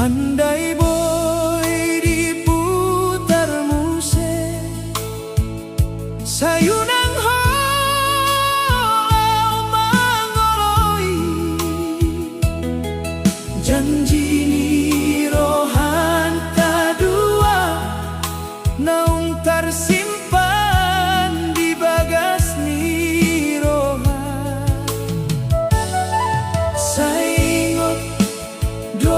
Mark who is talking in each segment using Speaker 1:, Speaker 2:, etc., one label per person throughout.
Speaker 1: Andai boy diputar musik sayunang halau mangoloi janji ni rohan kadua naung tersimpan di bagas ni rohan saingot do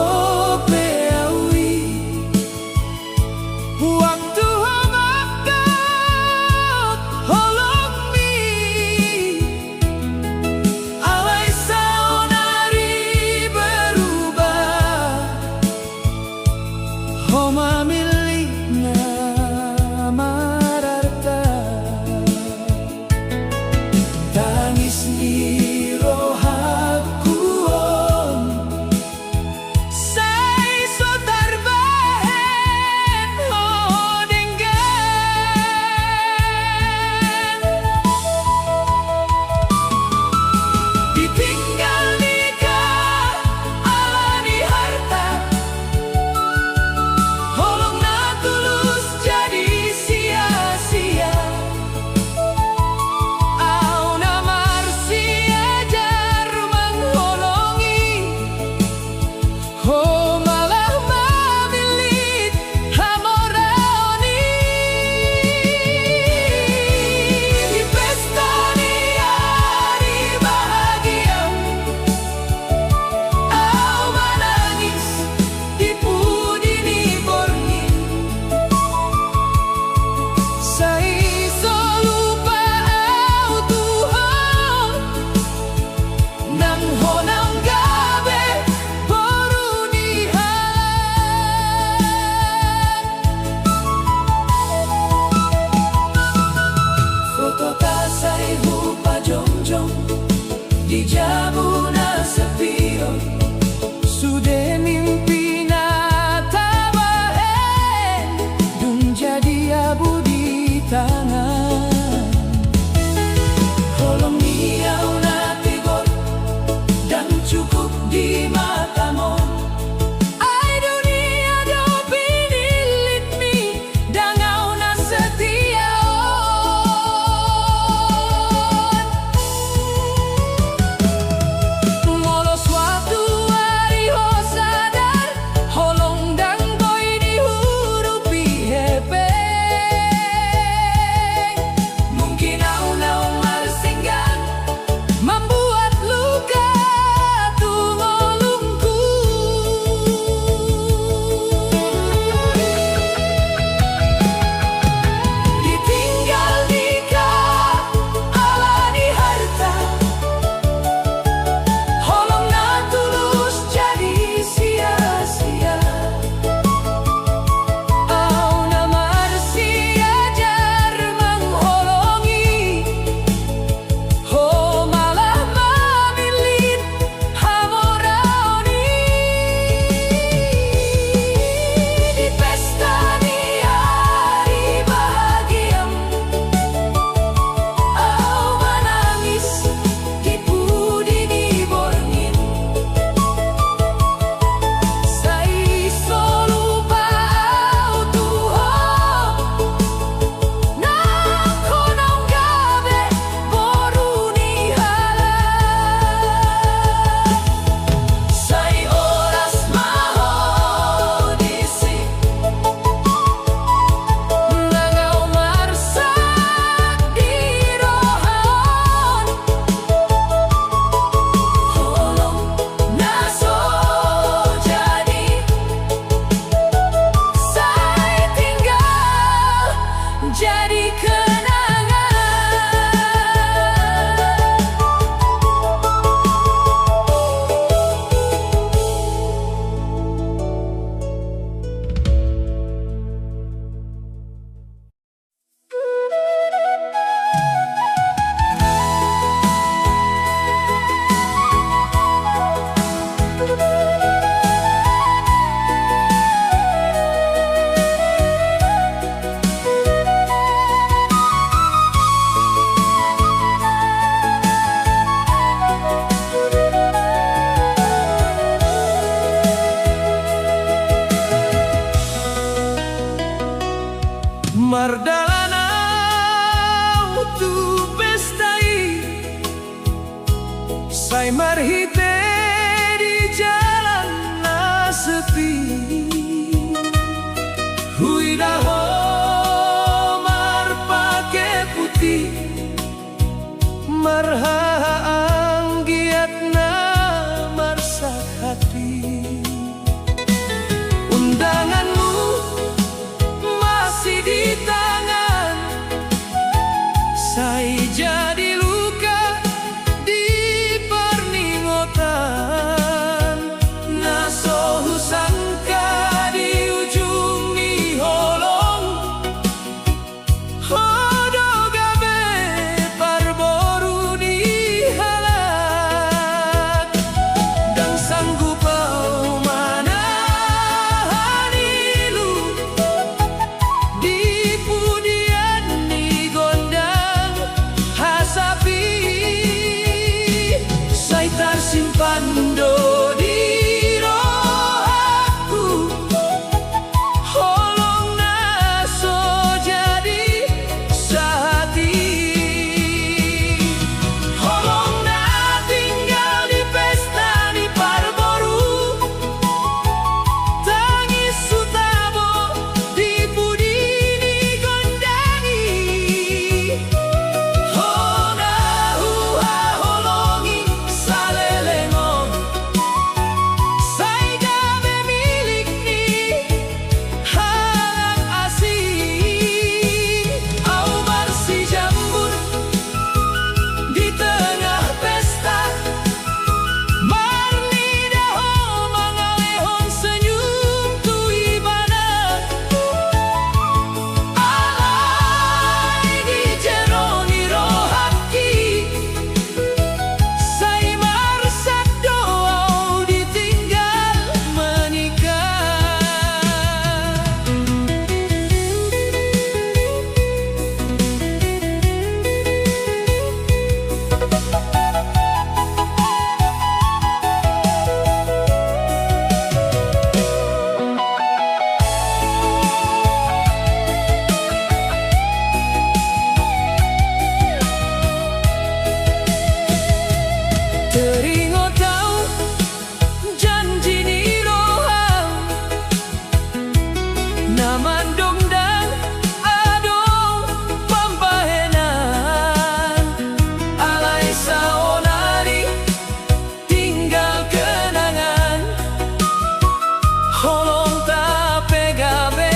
Speaker 1: Holong ta pegabe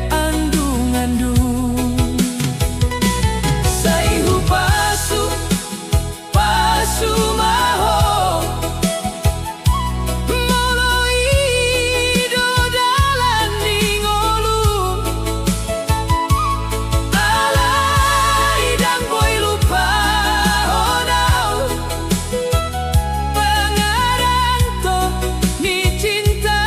Speaker 1: andung-andung. Saihu pasu pasu maho moloi do dalan ningolu. Alai dan boy lupa honau pengaranto ni cinta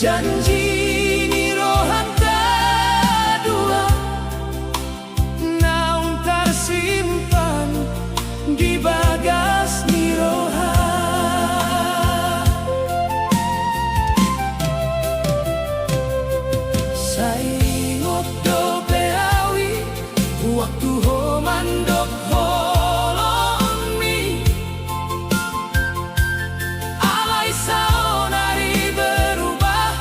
Speaker 1: Janji ni rohan kedua naung tersimpan di bagas ni roha. Saingot do beawi waktu ho mandok holong mi alai saonari berubah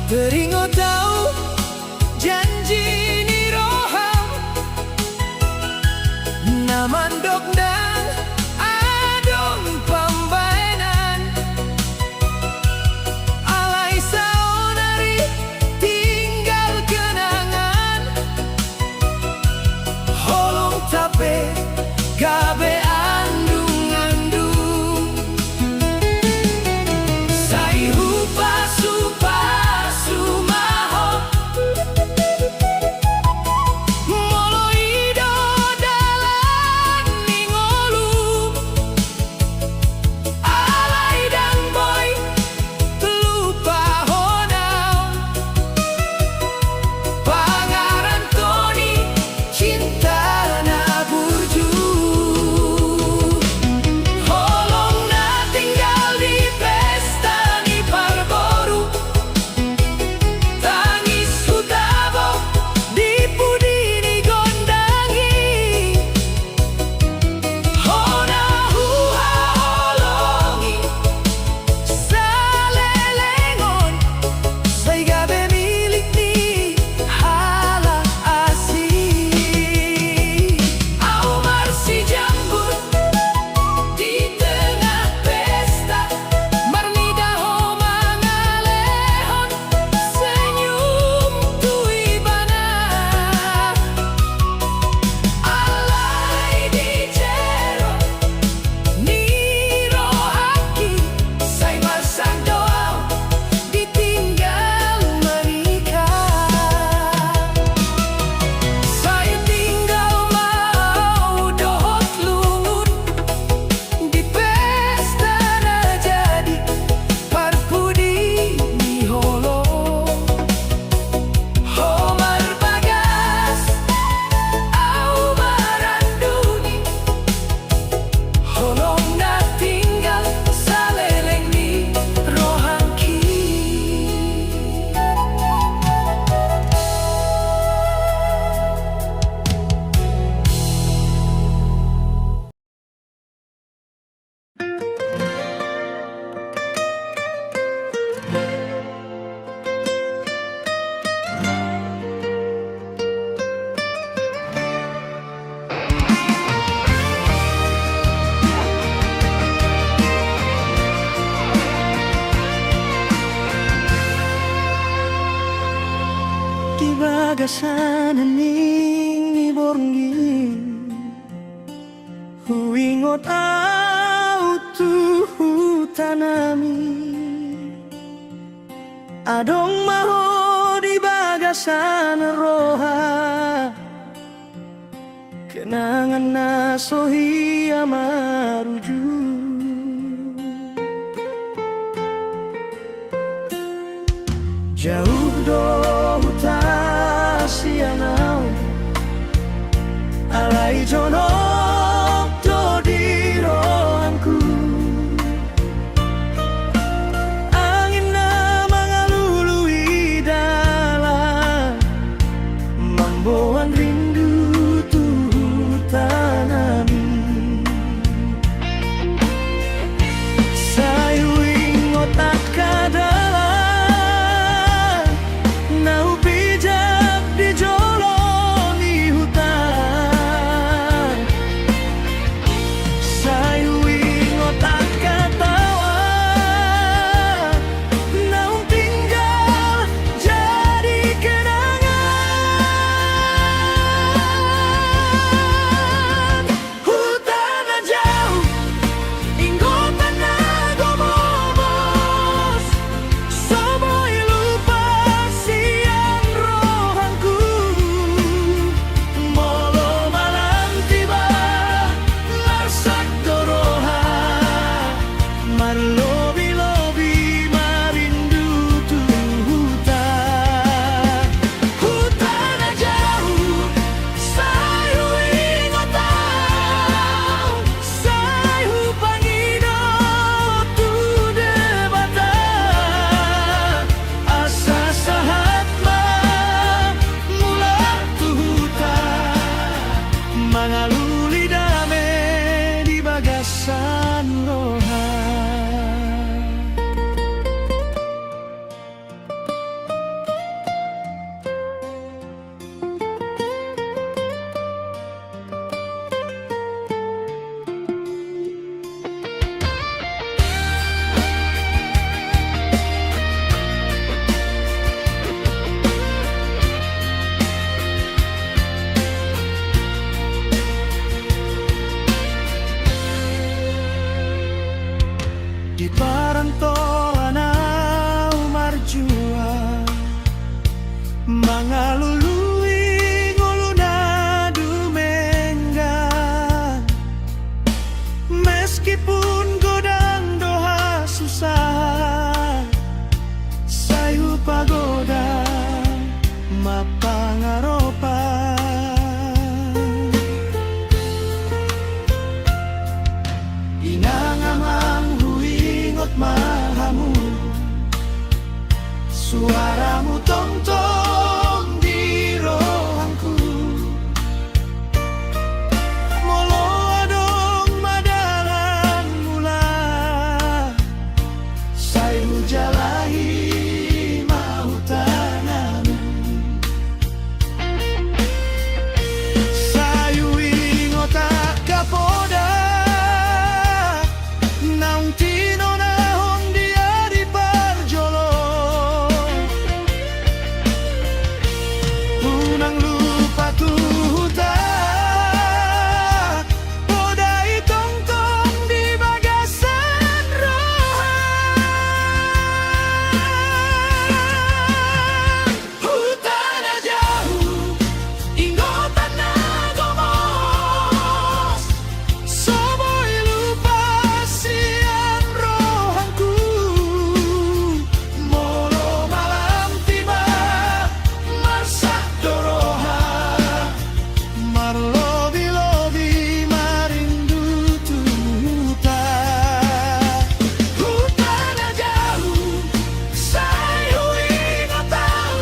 Speaker 1: Teringat tahu janji ni roham namandok dan adong pambayanan alai saonari tinggal kenangan holong tape gabe andung-andung sai hupa-supa-su maho molo ido dalan ningolu alai dan boy lupa honau pangaran Tony cinta na burju holong na tinggal di pesta ni parboru tangis utabo di pudi ni gondangi hona hua holongi salelengon sai gabe milik ni hala asih au marsi jambut di tengah pesta marnida ho mangalehon senyum tui bana alai di jero ni rohaki sai masang doa ditinggal menikah sai tinggal mau dohot lungun di pesta na jadi parpudi ni holong homar bagas au maranduni holong na tinggal saleleng ni rohangki di bagasan ning iborngi huingot au tu tanami adong maho di bagasan roha kenangan na sohi amaruju jauh doh tasianau alai jonok do di rohanku angin na mangalului dalam membuang rindu tu tanami sayu ingot tak kadalan nau pijak di jolong di hutan suaramu tong-tong di rohangku. Molo adong madalan mula, sayu jalahi mau tanami. Sayu ingota kapoda, naung tino nahon dia di parjolo. Unang lupa tuhuta, podai tong-tong di bagasan rohan. Hutana jauh, inggotan na gomos, soboy lupa siang rohanku. Molo malam tiba, marsak doroha, marlobi-lobi marindu tuta. Hutana jauh, sayu ingotau,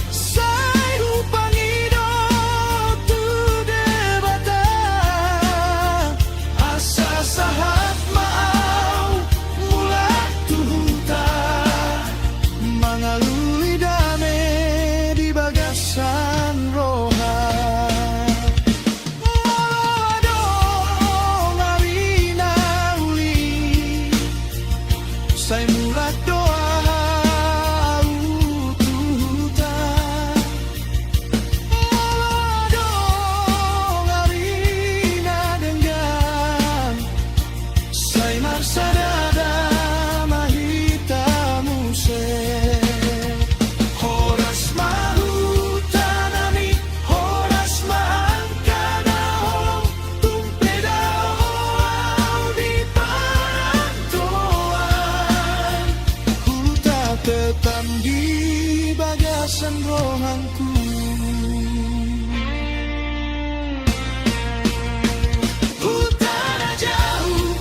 Speaker 1: sayu pangido tu debata. Asa sahat mau mula tuhuta, mangalui dame di bagasan rohan. Adong awina uli, say mulat doa tuhuta. Adong awina denggan, say marsadada mahita muse. Horas mahutanami, horas maangkanahong, tumpedao di parantoan. Huta tetap di bagasan rohanku. Hutana jauh,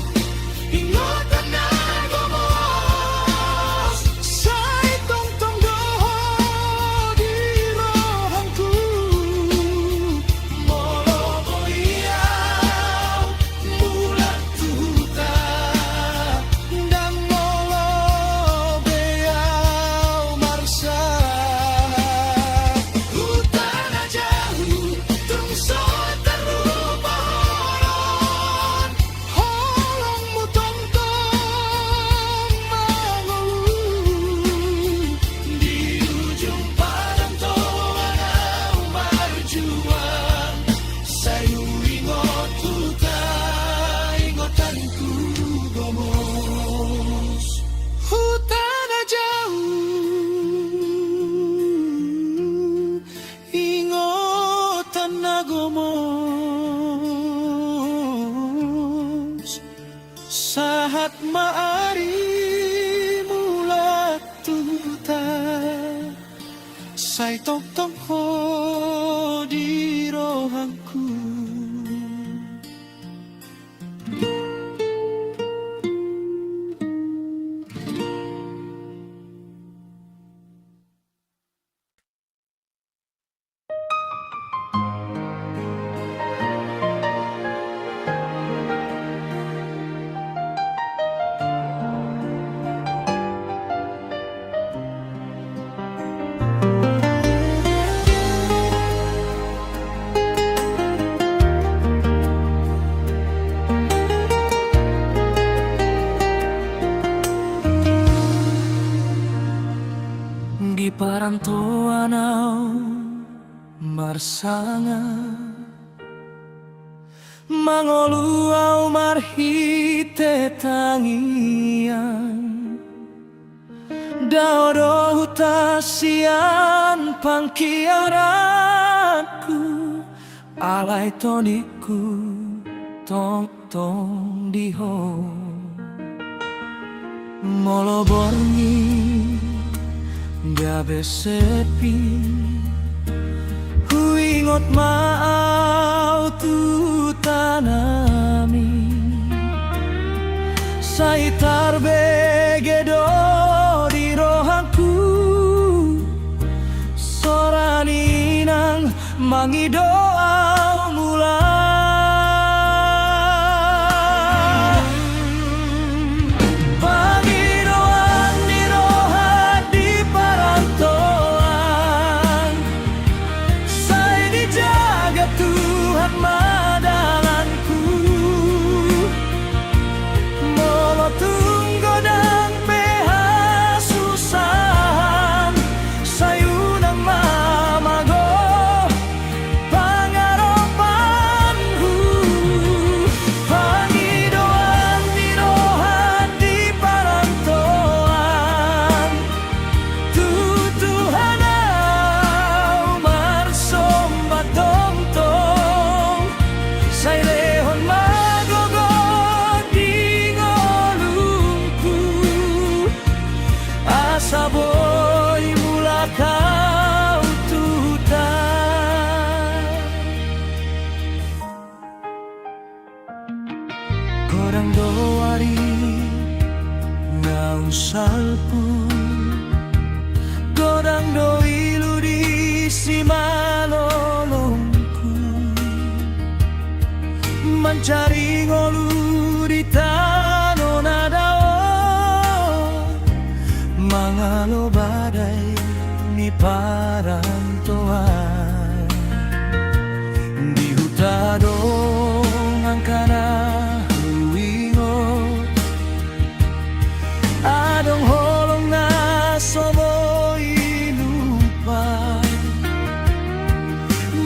Speaker 1: inggotan na gomos, say tong-tong doho di rohanku. Molo boiaw, mulat tuhuta, dan molo beaw marsa. Hutana jauh, tungso terupa holon, holongmu tong-tong mangulu. Di ujung parantoan au berjuang, sayu ingot huta, ingotanku gomos. Hutana jauh, ingotan na gomos, sahat maari mulat tuhuta, say tong-tong ho di rohanku. Di parantoan au marsanga, mangolu au marhite tangian, daodo huta sian pangkiaranku, alai toniku tong-tong diho. Molo borngi gabe sepi, huingot maau tu tanami, saitar begedo di rohanku. pangi doa mula. Pangi doa ni roha di parantoan, saya dijaga Tuhan madalanku. Molo tunggo dan peha susahan, sayunang mamago pangaropanku. Pangidoan di roha di parantoan, tutuhanaw marsomba tongtong, say lehon magogod di ngolungku. Asaboy mula kau tutan, korang doari ngausal pun, korang do ilu di si malolongku, mencari ngolu di tano nadao, mangalo badai ni parantoan, di hutadong angkana huingot, adong holong na somo ilupa,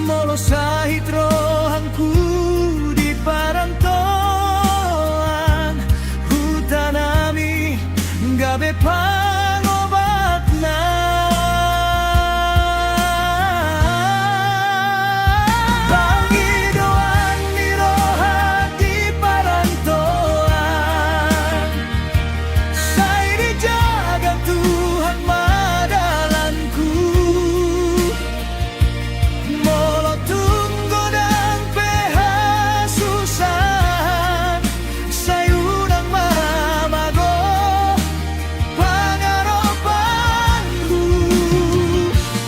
Speaker 1: molo sahit rohanku di parantoan, hutanami gabe pangobat na. Pangidoan ni roha di parantoan, say dijaga Tuhan madalanku. Molo tunggo dan peha susahan, sayunang mamago pangaropanku.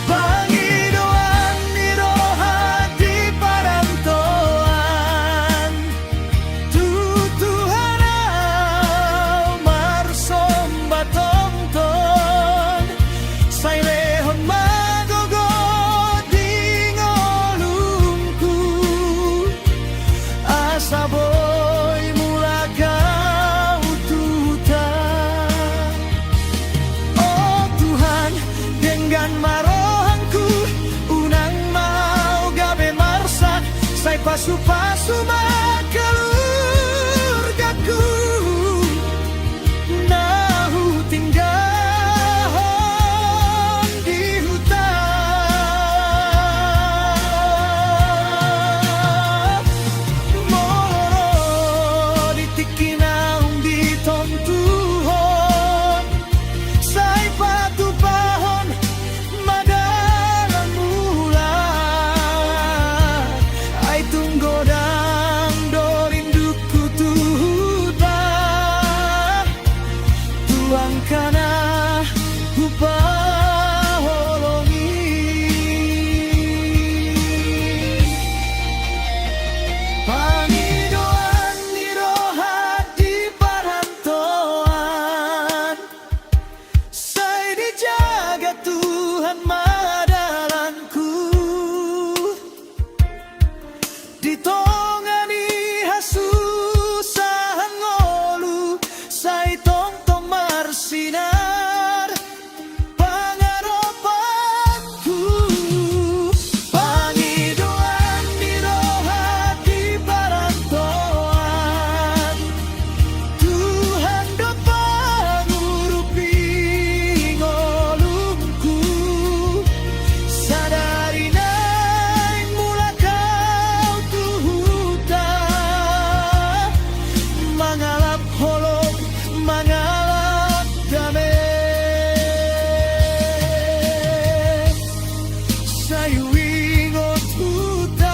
Speaker 1: Pangidoan ni roha di parantoan, tutuhanaw marsomba tongton, say lehon magogod di ngolungku. Asaboy mula kau tutan. Oh Tuhan, dengan marohanku unang mau gabe marsak, say pasu-pasu makelurgaku. Nahu tinggahon di hutan, moro ditikinaung di tontuhon, say patupahon madalang mula, ay tunggodang dorinduku tuhutan, tuang kana hupaholongi. Pangidoan ni roha di parantoan, say dijaga Tuhan madalanku. Ditongani hasusahan ngolu, say tongtong marsinar pangaropanku. Pangidoan ni roha di parantoan, Tuhan do pangurupi ngolungku. Sadari naing mula kau tuhutan, mangalap holong mangalap dame, sayu ingot hutan,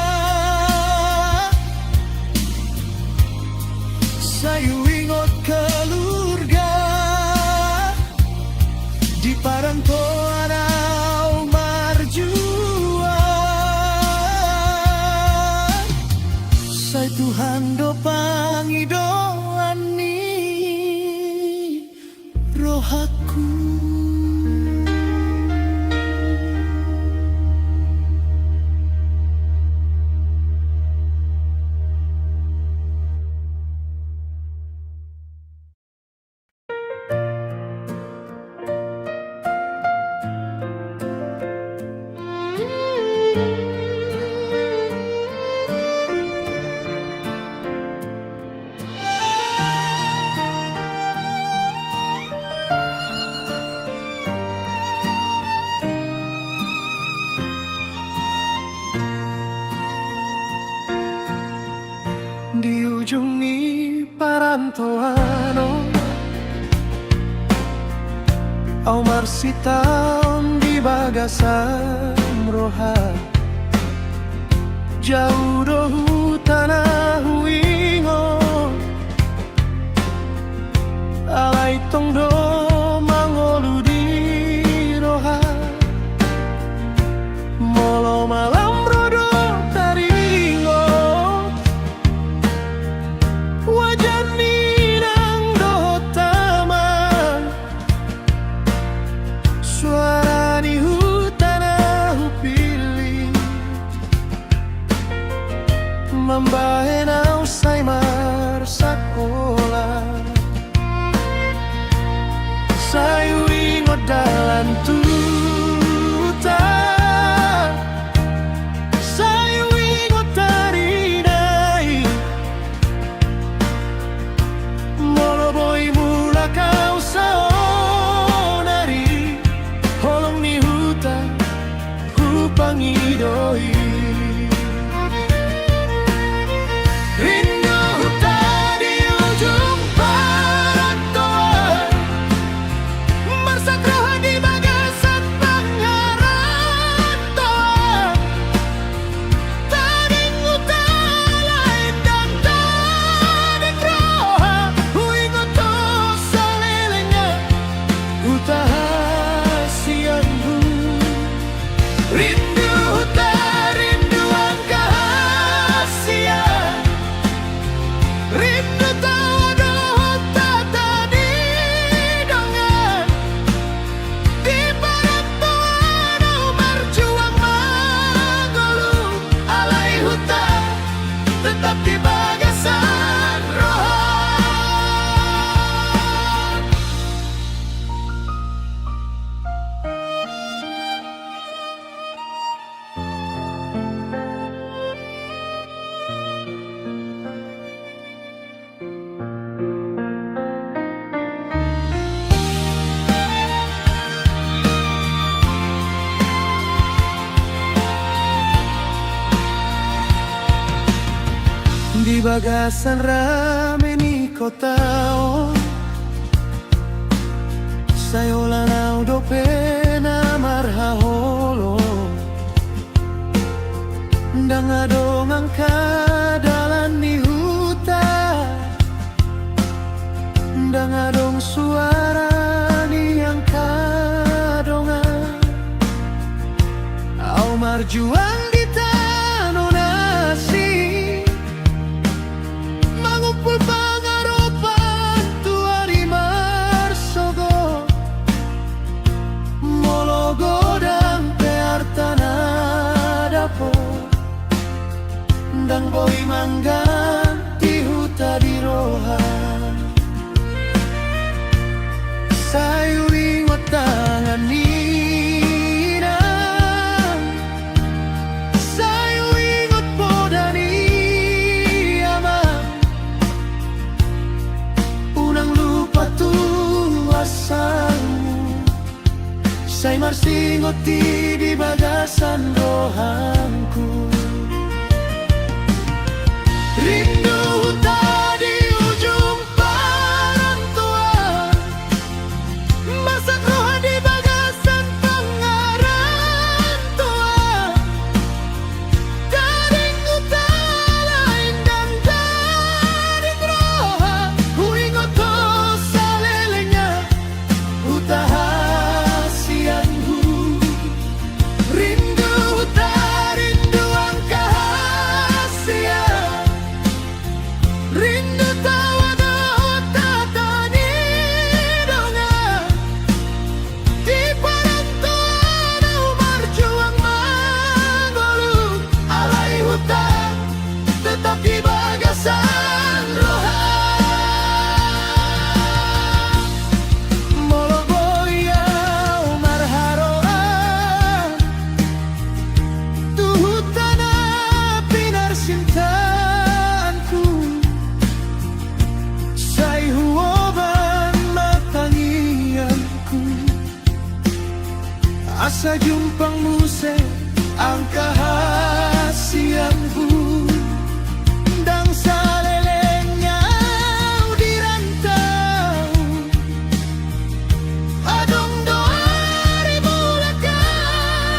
Speaker 1: sayu ingot kelurga di parantoan au marjuan. Tuhan do pangidoani rohaku. Di ujung ni parantoan au marsitaon di bagasan roha. Jauh do tanah huingo alai tong do mangolu di roha. Molo malam rodo taringo wajan ninang do taman. Suara ni hutanah pilih mambahe na usay marsakola. Sayu ingot dalan tuta, sayu ingot tarinay. Moloboy mula kau saonari holong ni huta hupangidoi. Rindu huta di ujung parantoan, marsakroha di bagasan pangarantoan. Tading huta lain dan tading roha, huingot to salelengnya huta hasianmu. Rindu huta, rindu angka hasian, rindu tawa do huta tadi dongan. Di parantoan au berjuang mangolu, alai huta tetap di bagasan roha. Di bagasan rame ni kota sayola nau do pena marhaholo. Ndang adong angka dalan ni huta, ndang adong suara ni angka dongan. Au marjuang di tano nasi, mangumpul pangaropan tuari marsogo. Molo godang pear tanah dapo, ndang boi manggan di huta di roha. Sayu ingot tangan nina, sayu ingot podani ama. Unang lupa tuasanmu, say marsingot di bagasan rohanku. Rindu huta di ujung parantoan, masak roha di bagasan pangarantoan. Tading huta lain dan tading roha, huingot to salelengnya huta hasianmu. Rindu huta, rindu angka hasian, asa jumpang muse ang kahasianku dang salelengnya dirantau adong doa ribu lakau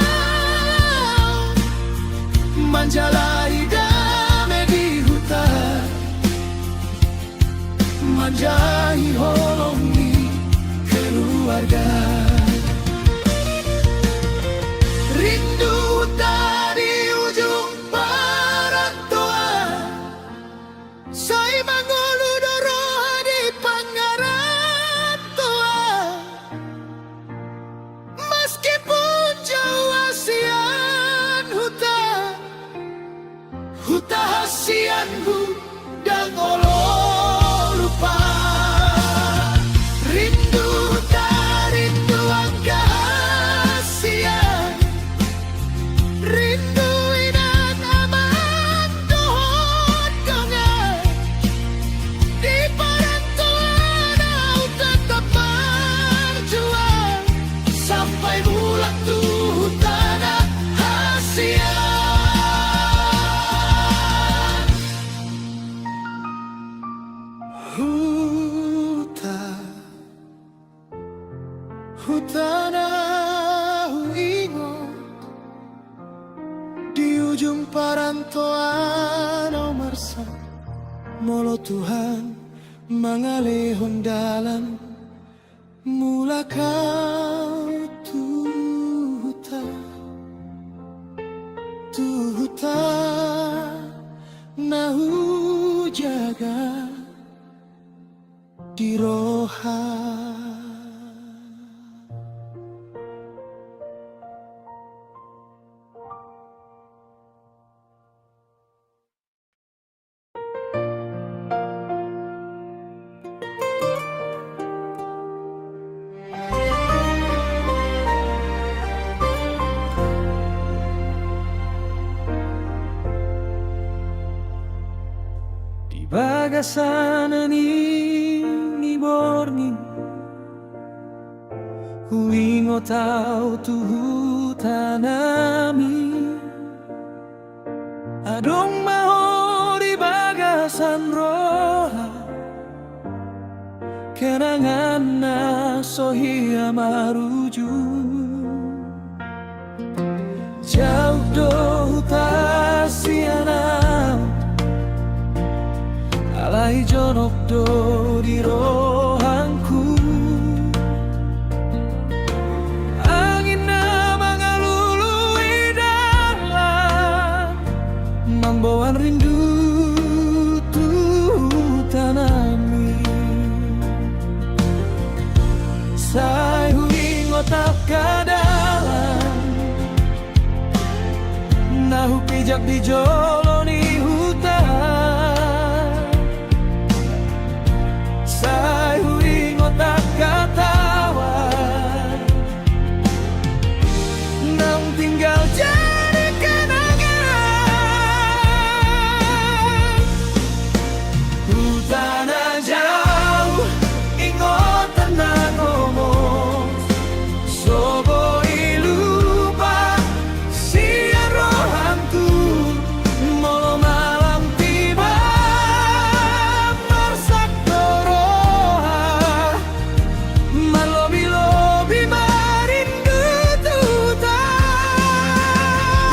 Speaker 1: manjalai dame di hutan manjai holongi keluarga. Rindu tadi ujung perantauan, saya mangolu doroha di pangarantauan. Meskipun jauh asian hutan, hutan hasianku dan olo lupa. Rindu tak rindu angka hasian, rindu inan aman dohon kongan. Di perantauan aku tetap berjuang sampai bulan tuh tanah hasian. Hutan aku ingat di ujung perantauan omarsa molo Tuhan mangalehon dalan mula kau tu hutan nahu jaga di roha. Bagasan ni borni huingo tau tu hutanami adong maho di bagasan roha kenangan na sohia maruju jauh do hutasiana alai jonok do di rohanku angin na mangalului dalam mambawan rindu tu tanami sai hui ngotap kadalan nahu pijak di joloni hutan sai hui ngotak katawan nang tinggal jadi kenangan hutan jauh ingot tenang ngomong sobo ilupa sian rohanku molo malam tiba marsak doroha malobi-lobi marindu tutan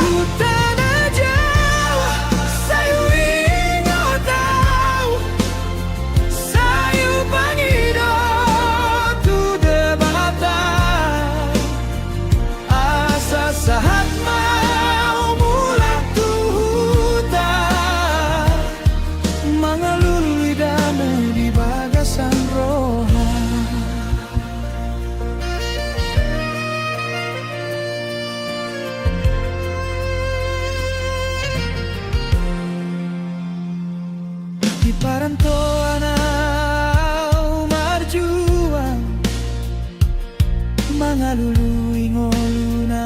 Speaker 1: hutan jauh sayu ingot tau sayu pangido tu debatan asa sahat mau mulak tu hutan mangalului damai di bagasan roha. Di perantauan au marjuang mangalului ngoluna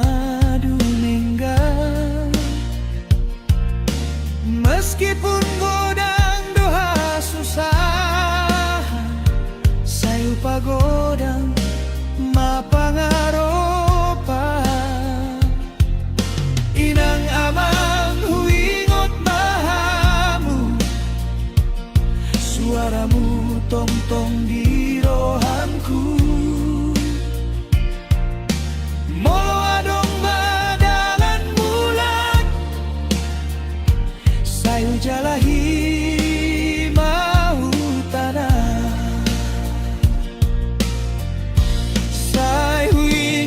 Speaker 1: dunengga meskipun godang doha susah sayu pagodang mapangaropa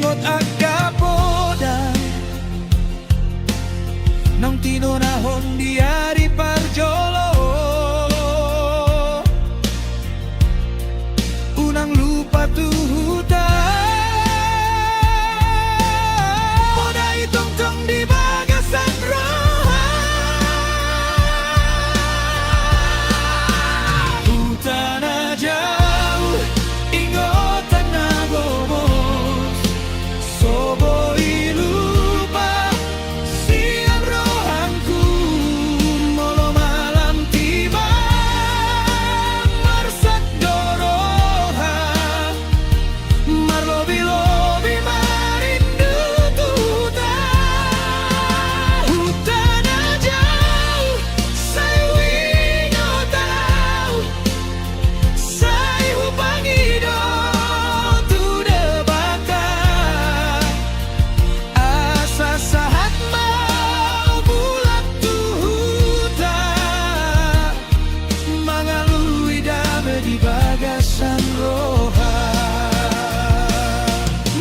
Speaker 1: ingot agkapoda nang tinonahon diari parjolo. Unang lupa tuhuta moda itong-tong di bagasan roha. Hutan na jauh ingotan na gomos soboi lupa siang rohanku molo malam tiba marsak doroha marlobi-lobi marindu tuta. Hutan na jauh say wingotaw say hupangido tu debaka asa sahat mau bulat tuhuta mangalui dame di bagasan roha.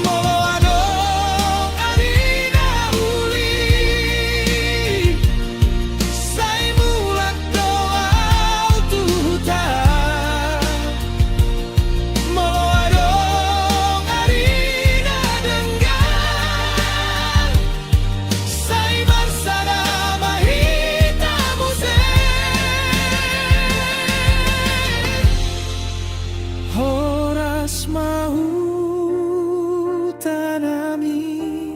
Speaker 1: Molo adong arina uli say mulat doau tuhuta. Molo adong arina denggan say marsada mahita muse. Horas mau tanami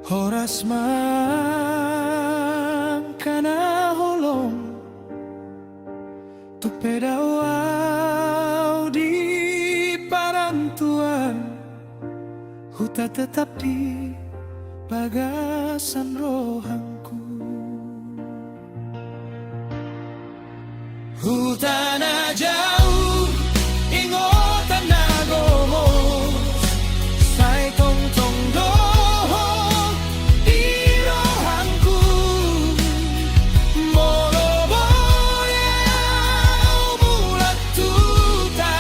Speaker 1: horas mangkana holong tu pedawau di parantuan huta tetap di bagasan rohangku. Hutan na jauh ingotan na gomos say tong-tong doho di rohangku molo boyau mulat tuta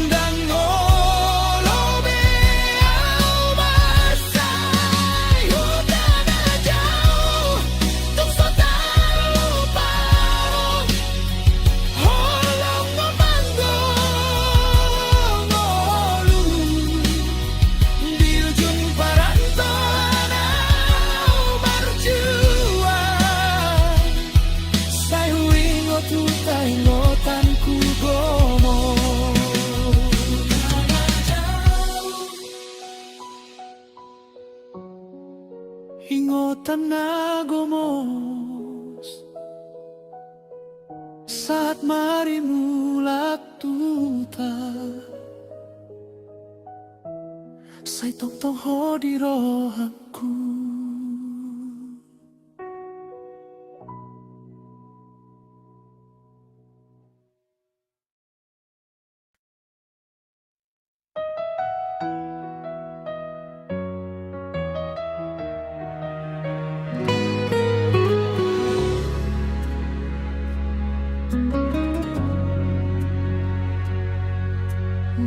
Speaker 1: dan ngolo beau marsay. Hutan na jauh tung sotar lupa holong memandong ngolu di ujung parantoan au marjuang say huingot tuta ingotanku gomo. Ingotan na gomos saat mari mulak tuta say tong-tong ho di rohangku.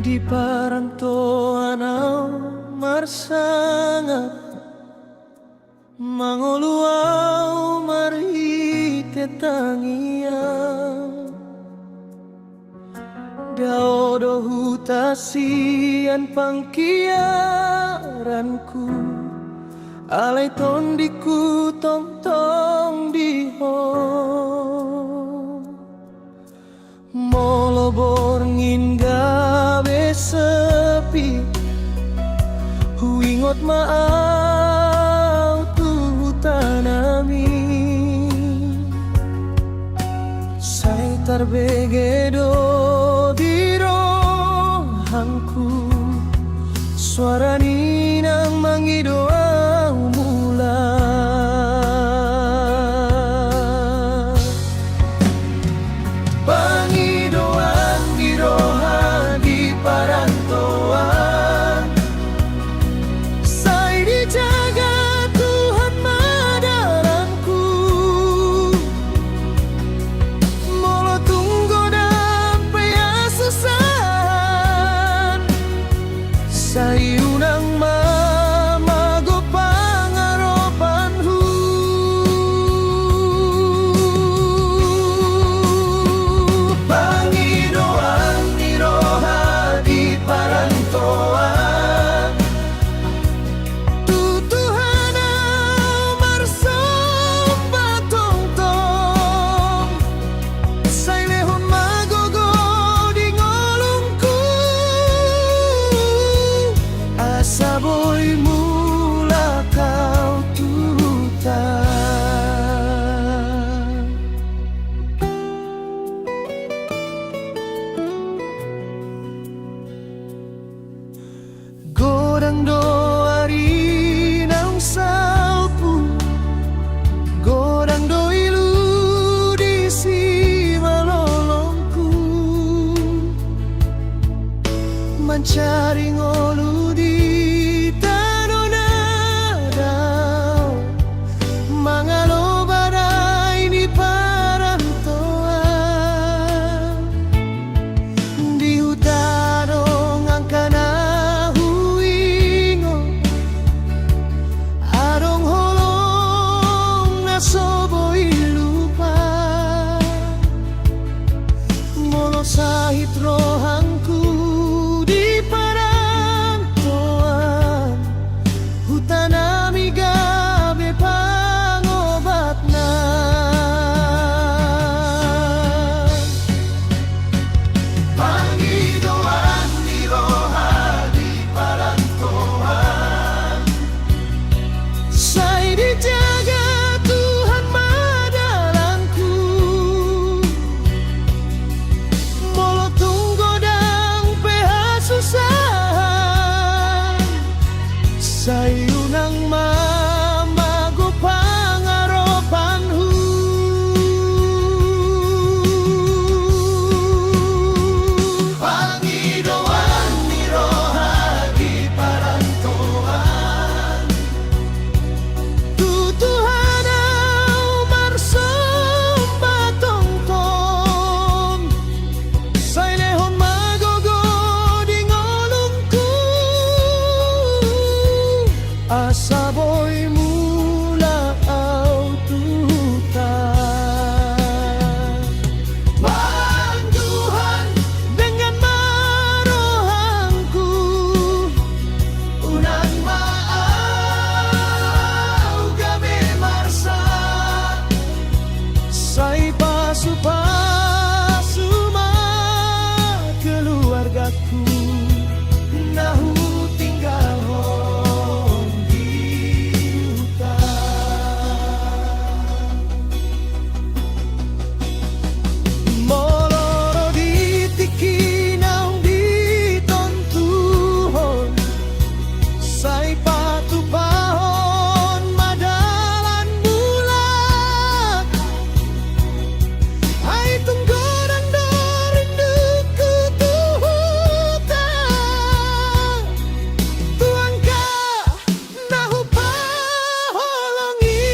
Speaker 1: Di parantoan au marsangap mangolu au marite tangian daodo hutasian pangkiaranku alai tondiku tong-tong diho molo borngin gawe sepi huingot maau tuhutanami say tarbegedo di rohangku suara ninang mangido au mulai. Pangidoan di roha di parantoan say dijaga Tuhan madaranku molo tunggu dampai asusan parantoan. Tutuhan au marsomba tong-tong, say lehon magogo di ngolongku, asaboy mula kau tutan. Godang doari nang salpu, godang do ilu di si malolongku, mencari ngolu di tanona dau, mangalo badai di parantoan, di hutano ngangkana huingo, arong holong na soboy lupa, molo sahit rohangku di parantoan, hutanami gabe pangobatna. Pangidoan ni roha di parantoan, say dijaga Tuhan madalanku, molo tunggu dang peha susah, say unang mamago pangaropanhu. Pangidoan ni roha di parantoan, tutuhan au marsomba tong-tong, say lehon magogo di ngolongku, asaboy mula au tutan. Tuhan dengan marohangku, unang maau gabe marsa, say pasu-pasu ma keluargaku, nahu tinggal hong di hutan. Moloro di tiki naung di tontuhon, say patupahon madalan bulan, ay tunggoran do rinduku tuhutan, tuang ka nahu paholongi.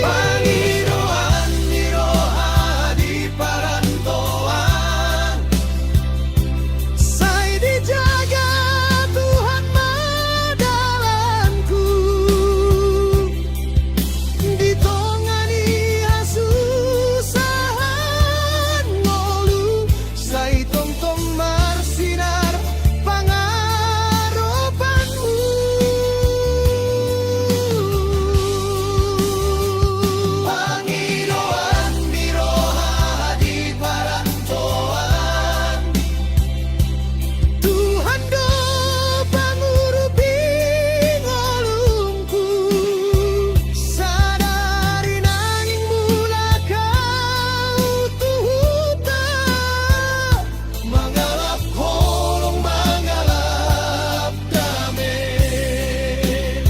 Speaker 1: Pangidoan ni roha di parantoan, say dijaga Tuhan madalanku, ditongani hasusahan ngolu, say tong-tong marsinar pangaropanmu. Pangidoan ni roha di parantoan, Tuhan do pangurupi ngolongku, sadari nanging mula kau tuhutan, mangalap holong mangalap damai,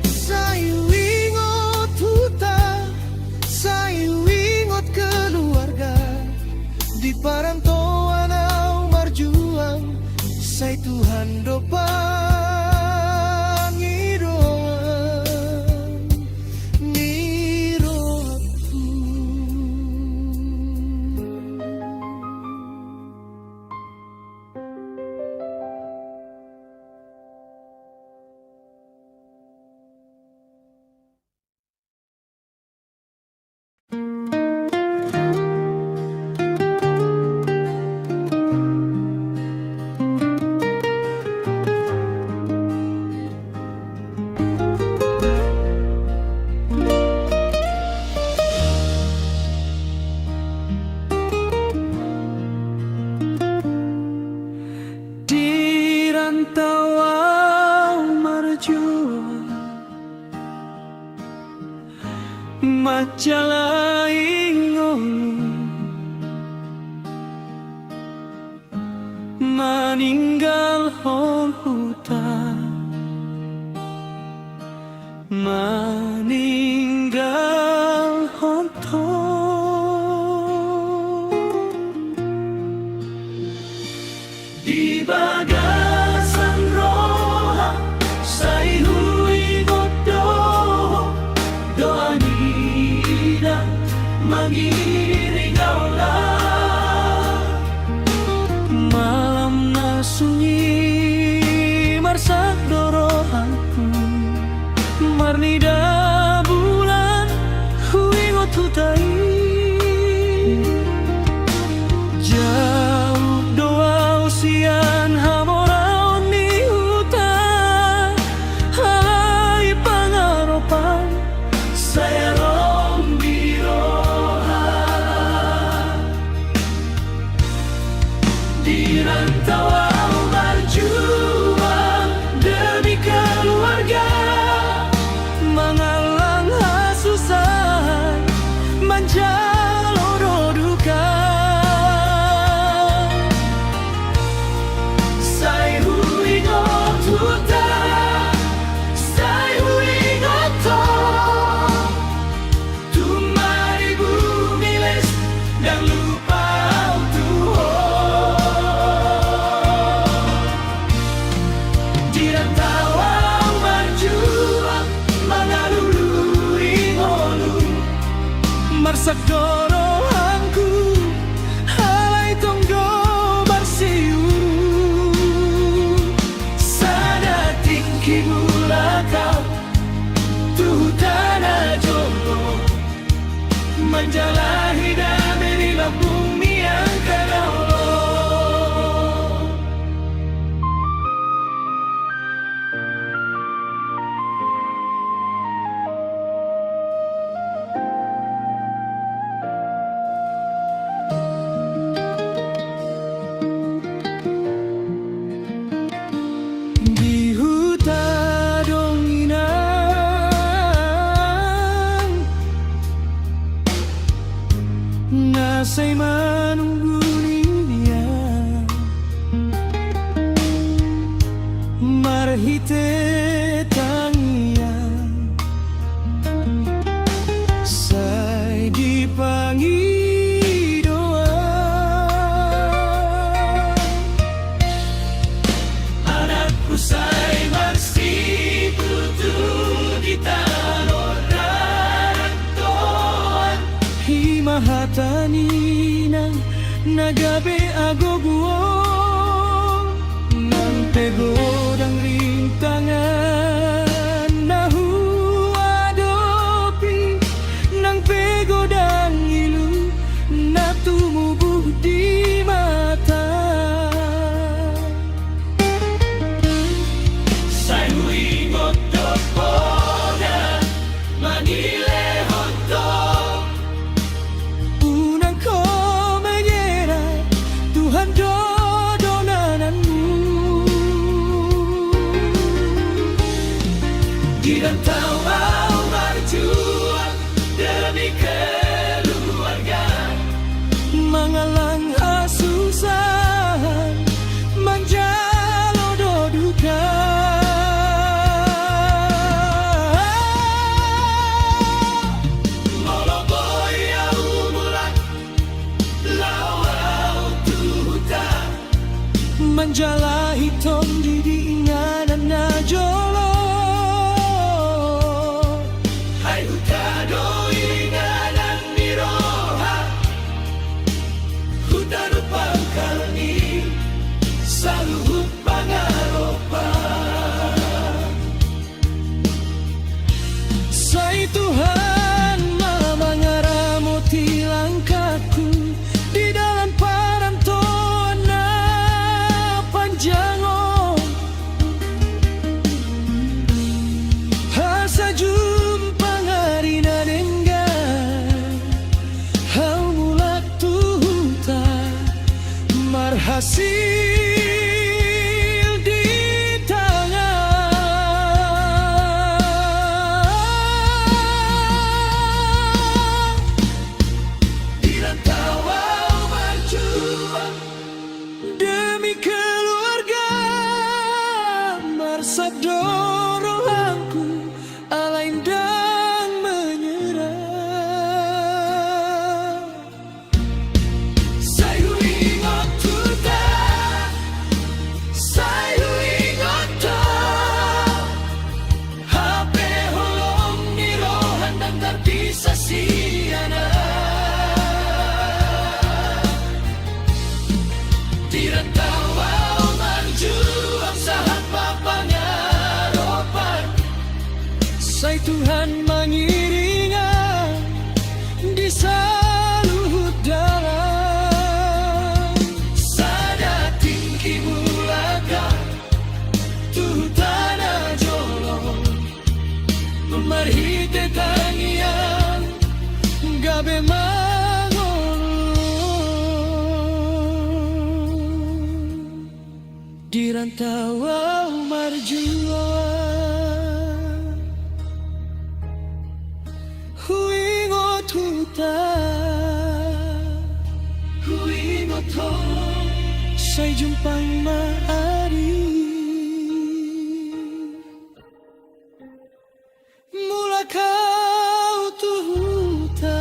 Speaker 1: sayu ingot hutan, sayu ingot keluarga, di parantoan au marjuang, say Tuhan do pangidoan ni rohaku. Jalaingolu maninggal hong hutan, maninggal honto. Di bagasan roha say hui godo doa nina magiringaulah. Malam na sunyi marsak dorohanku marnida bulan hui gotutai. Jauh doa usian hamorau ni hutan halai pangaropan saya rom biroha. Di rantauan berjuang demi keluarga, mengalang hasusan menjalo duka. Say hui got hutan, say hui goto tumari bumi les dan lupa Tuhan. Di rantauan berjuang mengalului ngolu marsak dorohanku halai tonggo bersiuru. Sada tinggi mula kau tuh tanah jomblo menjalahi dari bumi yang kadau. Di hutan donginan nasay menunggu dia marhite tangian say dipangi doa. Anakku say bersikutu di tanah rantauan himahatani nang nagabe agoguo nang pegodang rintangan nahu adopi nang pegodang ilu na tumubuh di mata. Say hui goto poda manile honto unang ko menyerah Tuhan dodonananmu. Di rantauan berjuang demi keluarga, mengalang hasusan menjalo duka. Moloboy au mulan lawau tuhutan menjalahi tom di diinganan na jolo. Hai hutado inganan miroha hutado pangkalni saluhut pangaropa. Say Tuhan mengaramuti langkahku di dalam perantauan na panjango. Hasa jumpa ngarina dengan hal mulat tuhuta marhasil di tangan. di rantau marjua. Huingot huta, huingot ho, say jumpang maari. Mula kau tuhuta,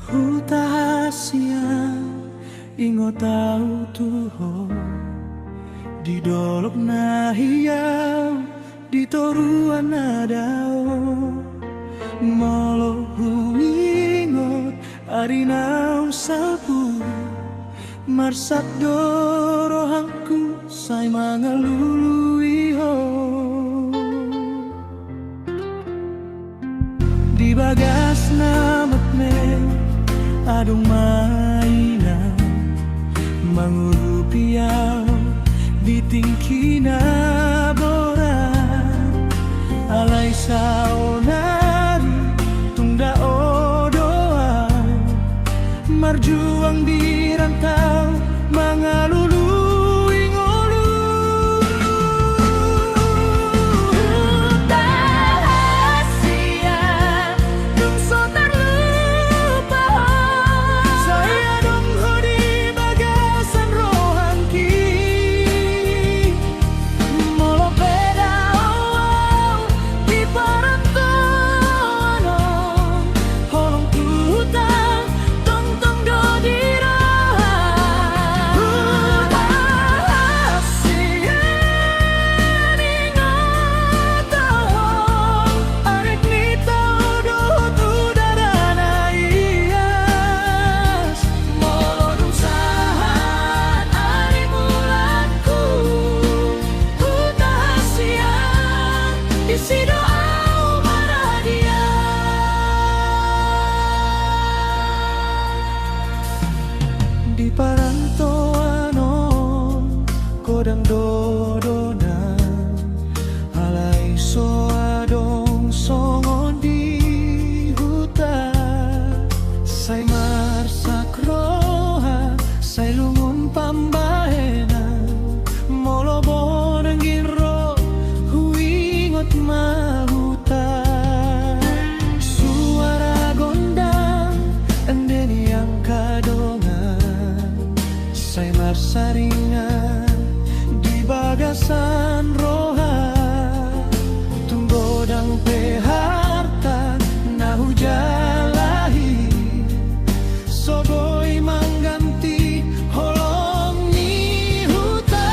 Speaker 1: huta hasia ingo tau tuho di dolok na hiau di toruan nadao molo huingot arinau sapu marsak dorohangku say mangalului ho di bagas namat me adong mainan mangurupiaw di tingki na boran alay sa onari tungda odoan marjuang di rantau mangalului ngolu
Speaker 2: Tahasia dung so terlupa
Speaker 1: saya dong hodi bagasan rohanki
Speaker 2: molo beda awal di parantono
Speaker 1: holong tuhuta
Speaker 2: tong tong do dira
Speaker 1: Tahasia
Speaker 2: ningatahong
Speaker 1: arek ni tau dohot udara na ias
Speaker 2: molo dung sahan ari mulanku hutahasian isi doa maradia
Speaker 1: di parantoano kodang dodona alay so adong songon di huta say marsak roha say lungum pambahena molo bonengin ro huingot mahuta suara gondang endeni yang kadongan say marsaringan di bagasan roha tunggodang peharta nahu jalahi sogoi mangganti holong ni huta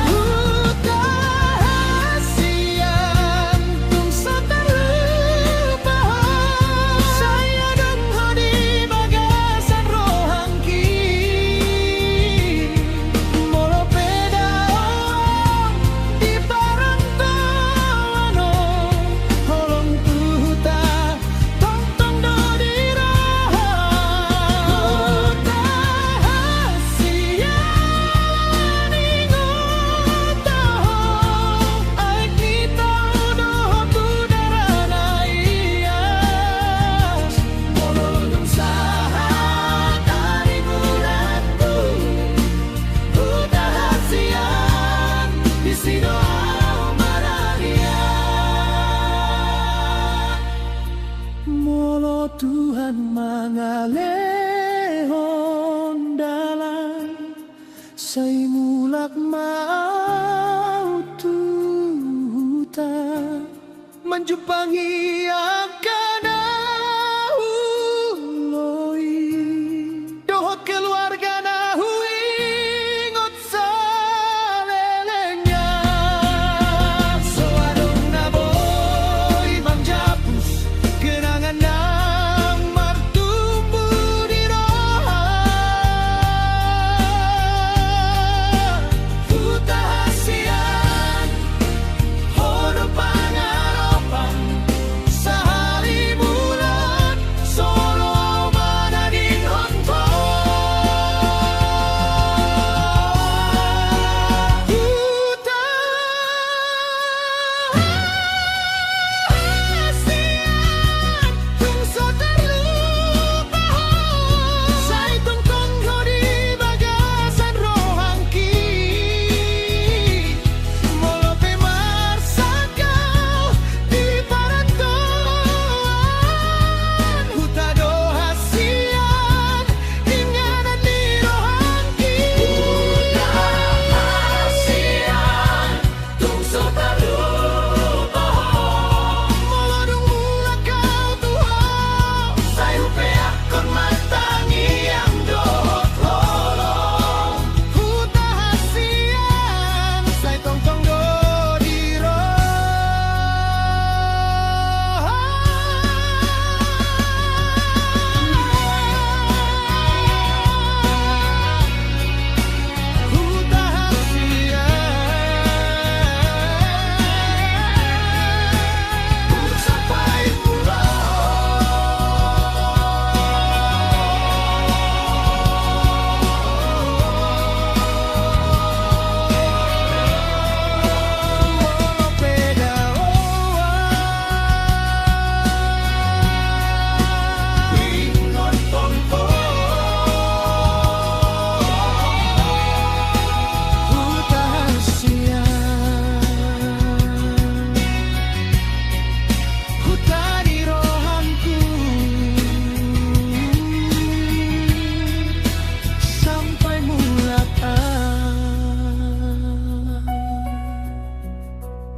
Speaker 1: huta hasian tung so terlupa saya dan hodi bagasan rohangki molo beda awang di parantoano holong tuhuta tong tong do dira huta hasian ingotahong aek ni tau dohot udara na ias
Speaker 2: molo dung sahan ari mulanku hutahasian isi doa maradia
Speaker 1: molo Tuhan mangalehon dalan say mulak mau tuhuta menjumpangi ang kanahuloi dohot keluarga na huingot sa lelenya so adong na boy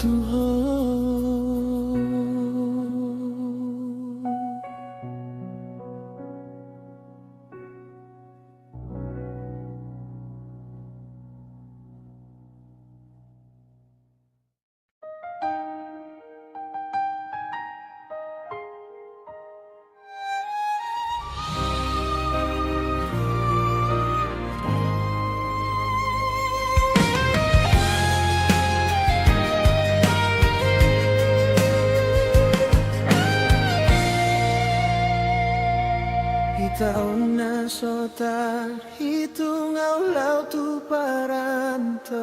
Speaker 1: Tuhan. Itaon na sotar hitung aulaw tu parantoan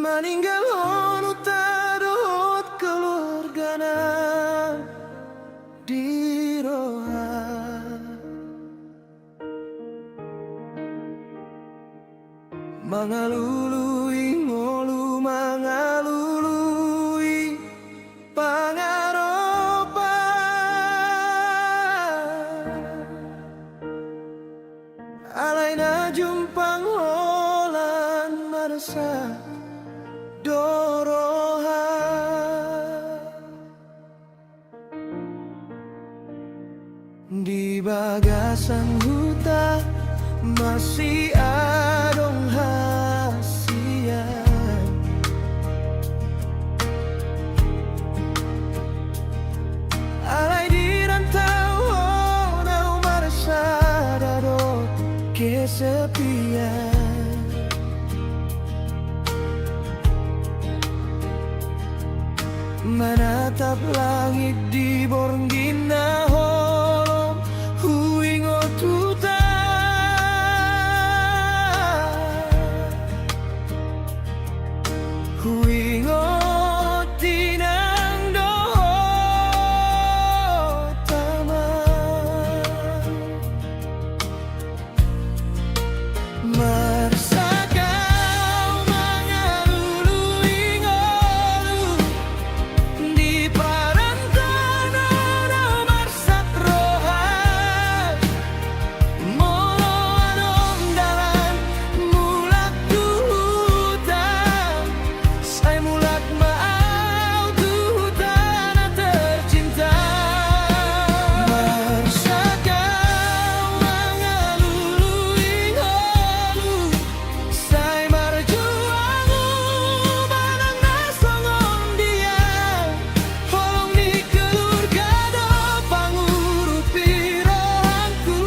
Speaker 1: maninggal honu tadot keluargana di roha mangalului ngolu mangalului pangaropa alaina jumpang holan marasa doroha di bagasan hutan masih adong hasian alai di rantau honau marasa dado kesepian menatap langit di borngina holom huingo tuta huingo tinang doho tama marsakau mangalului ngolu di parantana marsat rohan molo adong dalan mulak tu hutan saya mulak maau tu hutan tercinta marsakau mangalului ngolu saya marjuang ubanang nasongon dia holong di keluarga pangurupi rohanku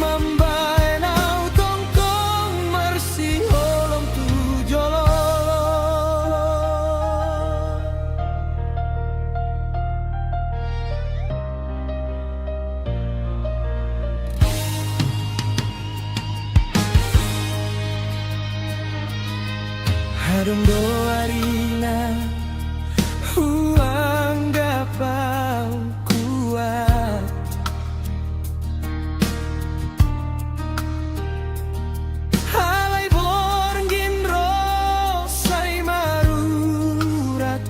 Speaker 1: mambae nau tongkong mersi holong tu jololo Hadong doarina huang gapau kuat halai borngin rosai marurat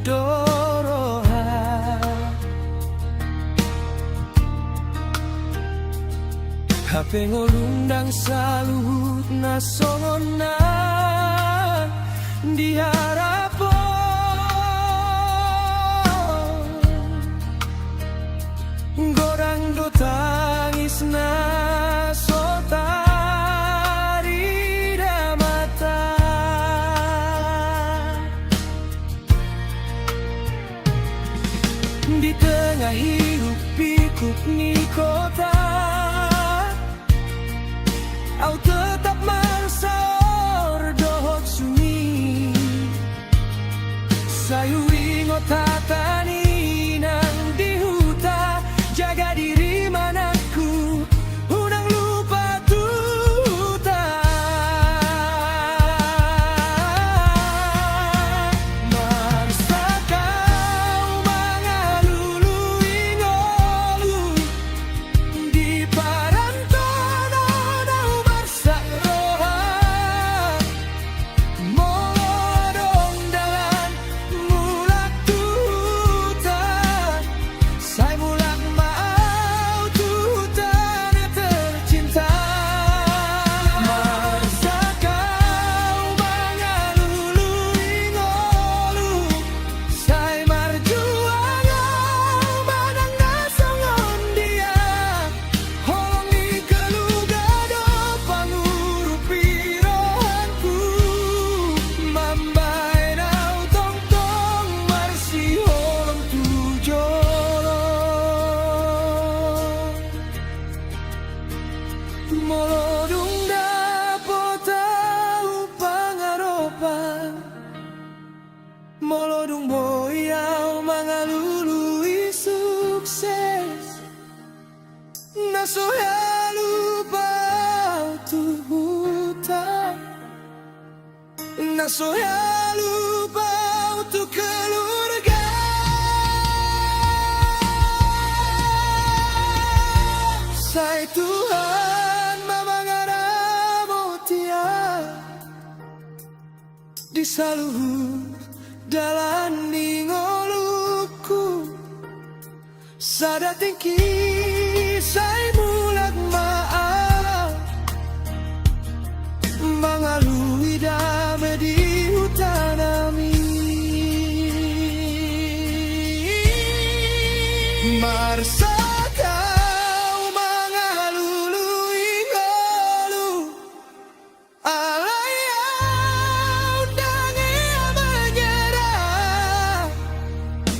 Speaker 1: doroha hape ngolundang salut nasongona diharapon gorang do tangis na sotari mata di tengah hirup pikuk ni kota au tetap marsaor dohot sunyi sayu ingot tatani nang di huta jaga diri manaku unang lupa tuta marsakau mangalului ngolu di parantana nau marsa Nasuhelu bautu hutan, nasuhelu bautu keluarga. Sai Tuhan mamangara motia di saluhur dalan ningoluku sada tinggi sai mulak maaf mengalui damai di hutan ami. Marsa kau mengalului ngolu alayau dangia menyerah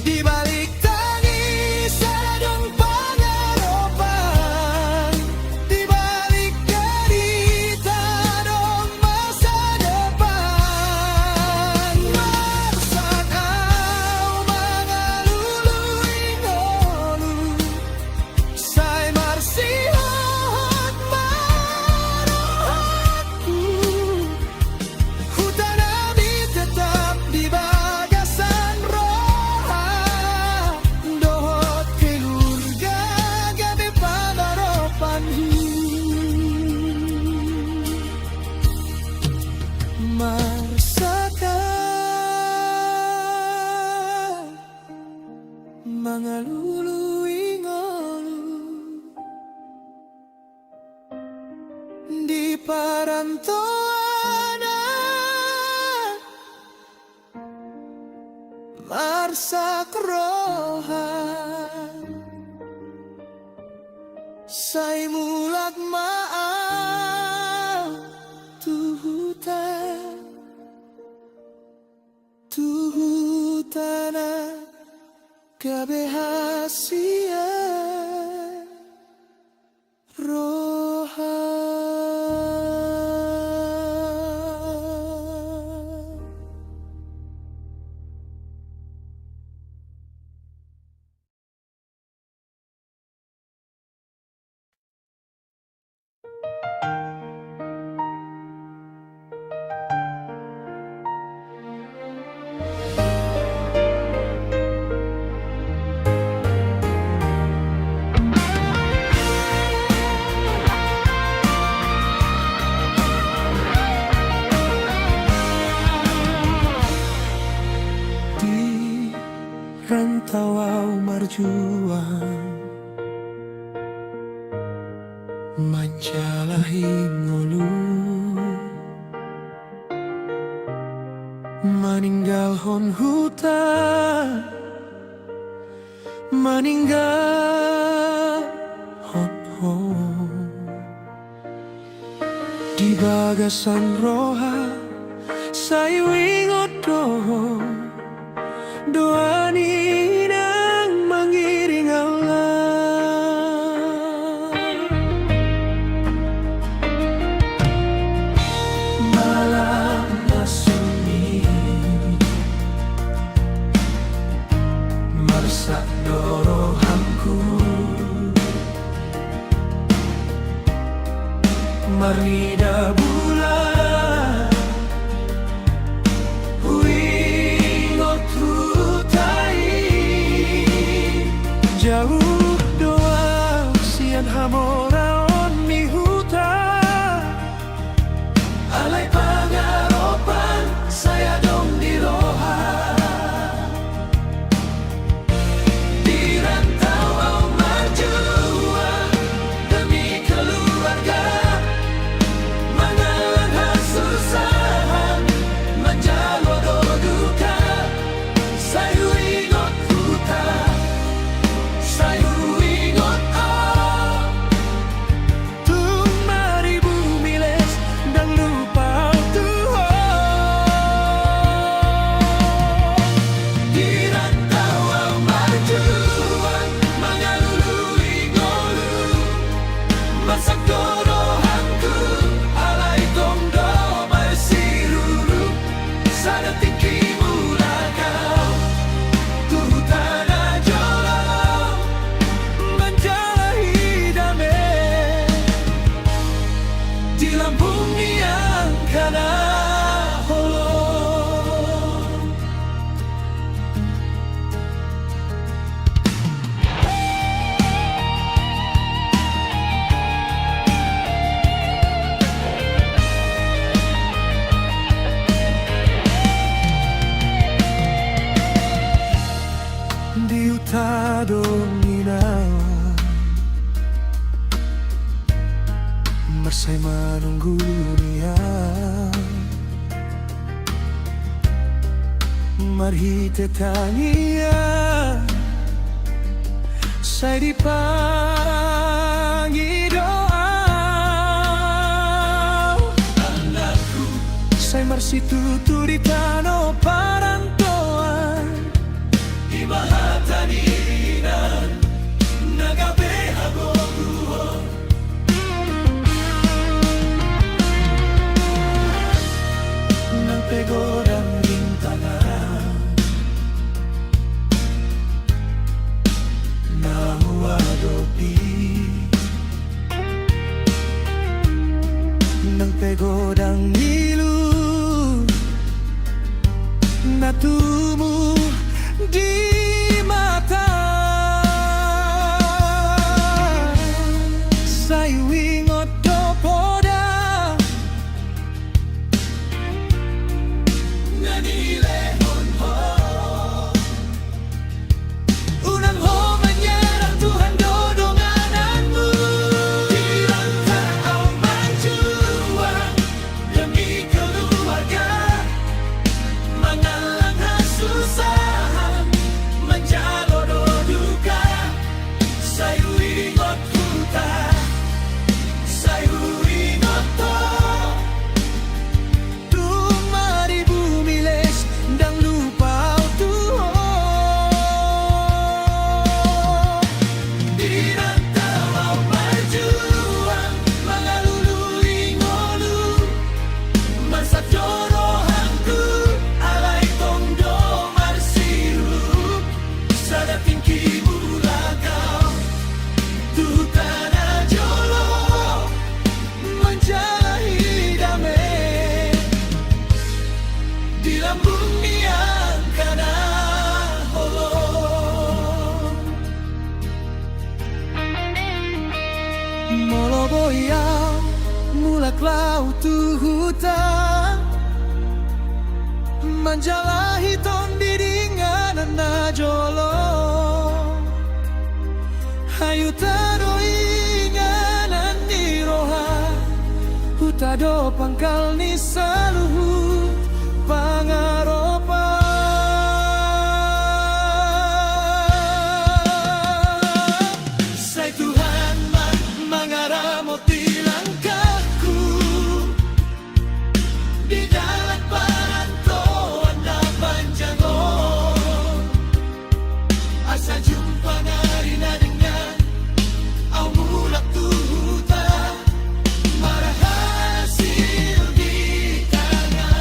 Speaker 1: di balik tangis adong pengharapan, di balik derita dong masa depan. Marsa kau mengalului ngolu sai marsihat marohatku. Hutan ami tetap di bagasan roha, dohot keluarga gabe panaropanku. Marsakan mengalului ngolu di parantoan. Marsa kerohan sai mulak maaf tu hutana gabe hasia rohan. Di rantau marjuang mancalahi ngolu meninggal hon hutan, meninggal hon di bagasan roha sai wingot doa ni nang mengiring Allah. Malam sunyi marsa dorohamku marida bulan wingot hutai jauh doa sian hamora on mi hutan alai pangaropan saya dong di roha di rantau au marjuang demi keluarga mengalang dalam bumi yang kana holong. Di utado minawa Marsay menunggu dunia Marhite tania Say dipangi doa Anakku Say marsitutu di tano parantoan Di mahataninan Nagabe hagoguhon Nang pegorang rintangan Nahuadopi Nang pegodang nilu Natumu di mata Sayu ingot do poda Nganile honho Unang ho menyerang Tuhan dodongananmu Di rantau berjuang Demi keluarga Mengalang kesusahan Menjalodo duka Sayu ingot huta Sayu ingot to Tumari bumiles Dang lupa tuho Di rantau berjuang Mengalului ngolu Masak jorohanku Alay tondo marsiru Sada tingki bulakau Tutana jolo Menjalahi damai Di lambung yang kana holong Moloboya mulak laut tu hutan Manjalahi ton didingan na jolo Hayu tado inganan ni roha Hutado pangkal ni saluhut pangaropa Say Tuhan mangaramot di langkahku Di dalam parantoan na panjangon Asa jumpa ngari na dengan Au mulak tuhuta Marahasil di tangan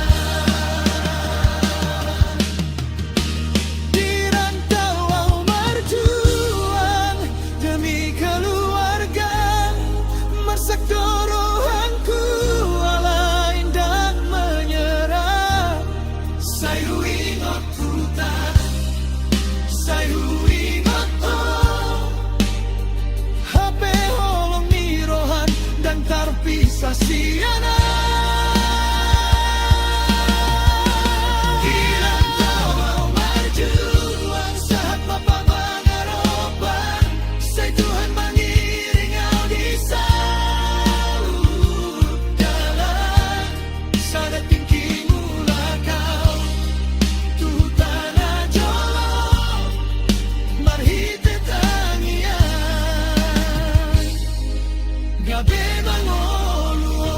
Speaker 1: Di rantau au marjuang Demi keluarga Marsak dorohanku Alay dan menyerah Sayu ingot hutan Sayu ingot HP holong nirohan Dan terpisah siana Hilang tahu marjuang Saat papa mengaroban Say Tuhan mengiring kau di salut Dalam sada tinggi mula kau Tutana jolo Marhite tangian Gabe mangoluon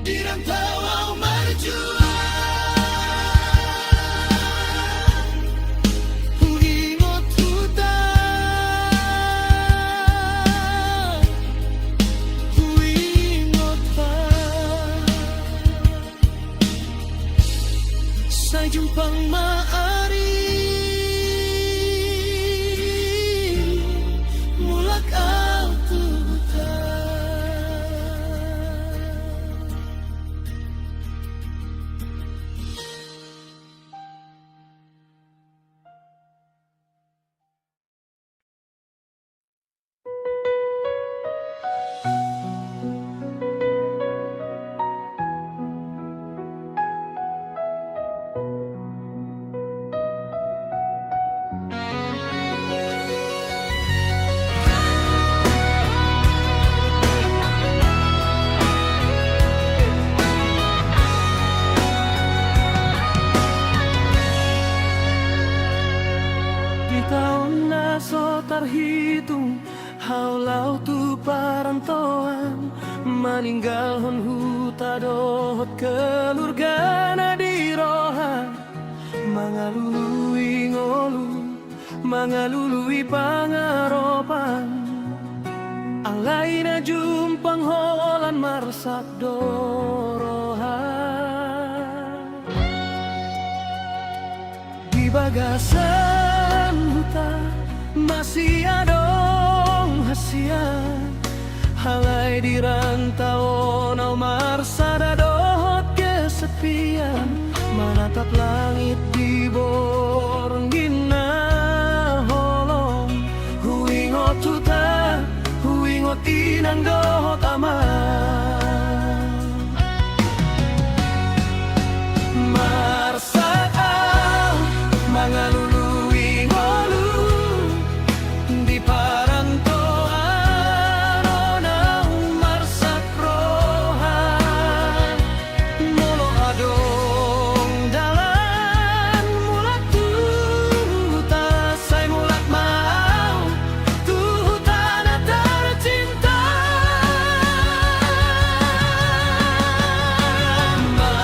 Speaker 1: Di rantau au marjuang Huingot hutan Huingot pan Say jumpang maari Mulak au tuhuta Di tahun na so terhitung haulau tu parantoan maninggalhon huta dohot kelurgana di roha mangalului ngolu mangalului pangaropan ang lain na jumpang holan marsak doroha di bagasan hutan masih adong hasian halai di rantau nau marsada dohot kesepian menatap langit di borngina holong huingot tuta huingot inang dohot aman marsakal mangalului ngolu di parantoan onau marsak rohan molo adong dalan mulat tuhuta say mulat mau tuhuta na tercinta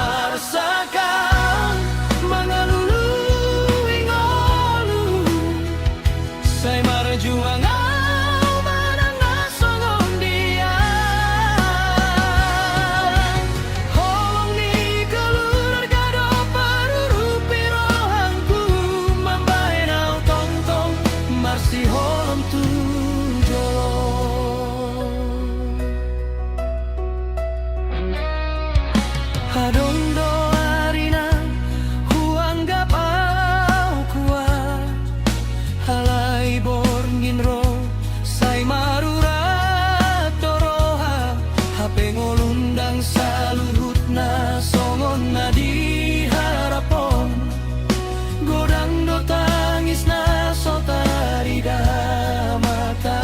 Speaker 1: marsakal mangalului ngolu say marjuang au manang nasongon dia holong ni keluarga do parurupi rohangku mambae nau tong-tong marsi holom tu jolong hadong do arina huangga pau kuat halai borngin ro say marurat doroha hape ngolundang saluhut na songon na di harapon godang do tangis na sotari mata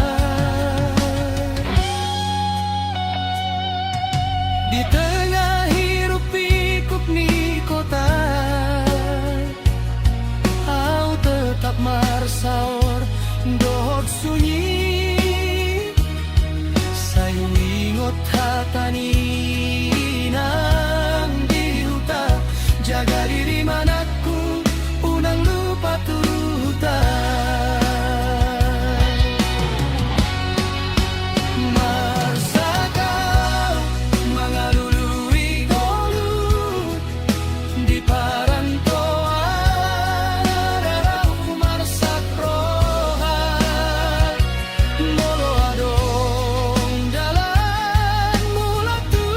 Speaker 1: di tengah hirup pikuk ni kota au tetap marsaor dohot sunyi sayu ingot hatani nang di huta jaga diri manakku unang lupa tuhuta marsakal mangalului ngolu di parantoan darau marsak rohan molo adong dalan mulat tu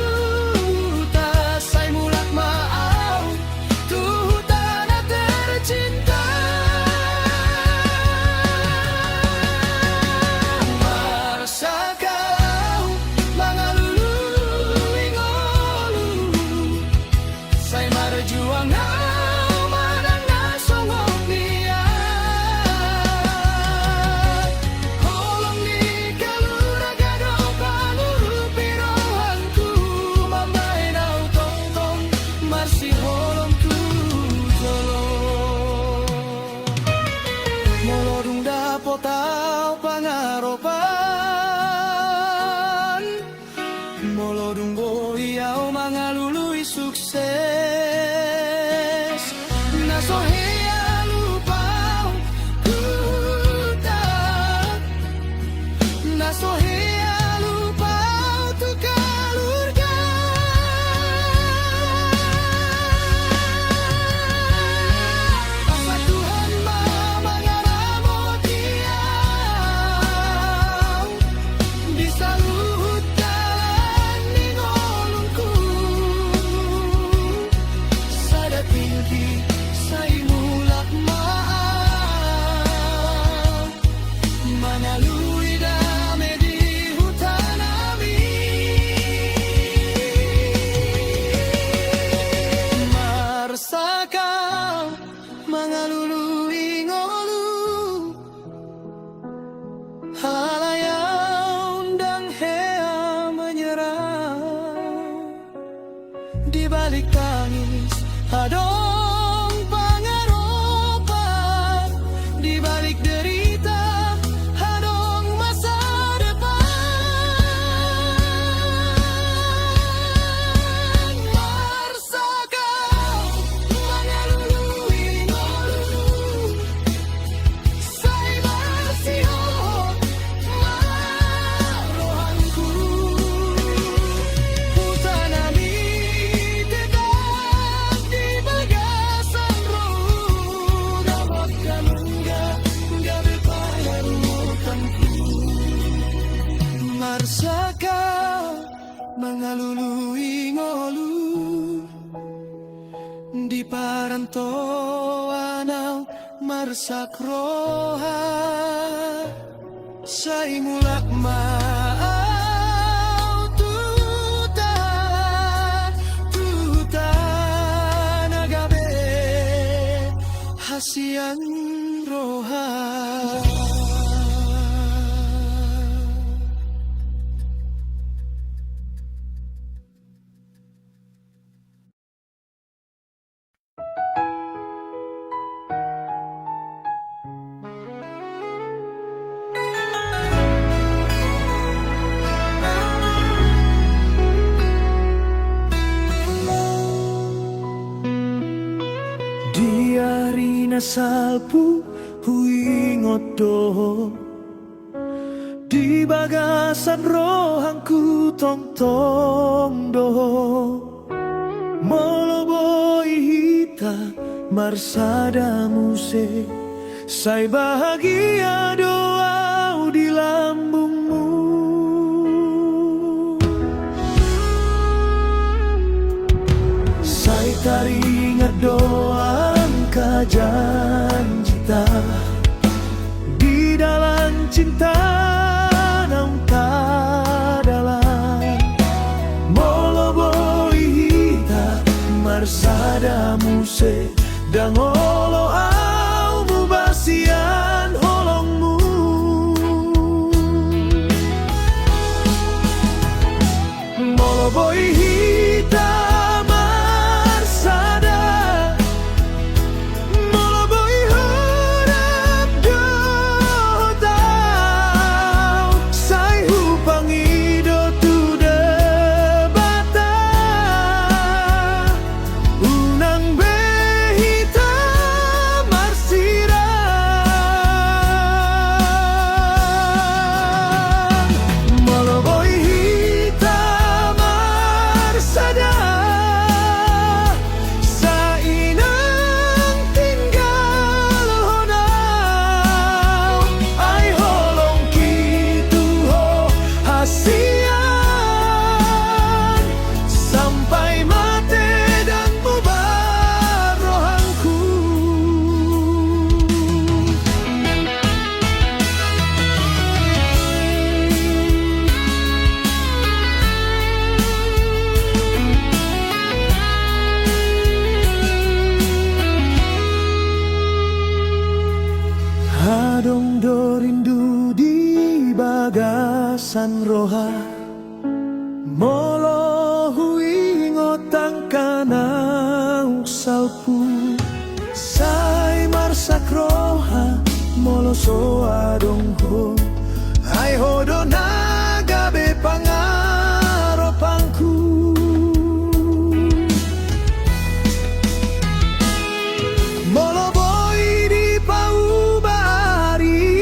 Speaker 1: marsaka mengalului ngolu di parantoan au marsak roha sai mulak mau tutan agabe hasian roha. Diarina salpu hui ngodo di bagasan rohangku tong tong do moloboi hita marsada muse sai bahagia doa di lambungmu sai taringat doa janjita di dalam cinta nam dalam moloboi hita marsada muse dang olo au mubasian holongmu moloboi hita bagasan roha molo hui ngotang kanang salpu sai marsak roha molo soa dong ho ai hodo nagabe pangaropangku molo boy di paubari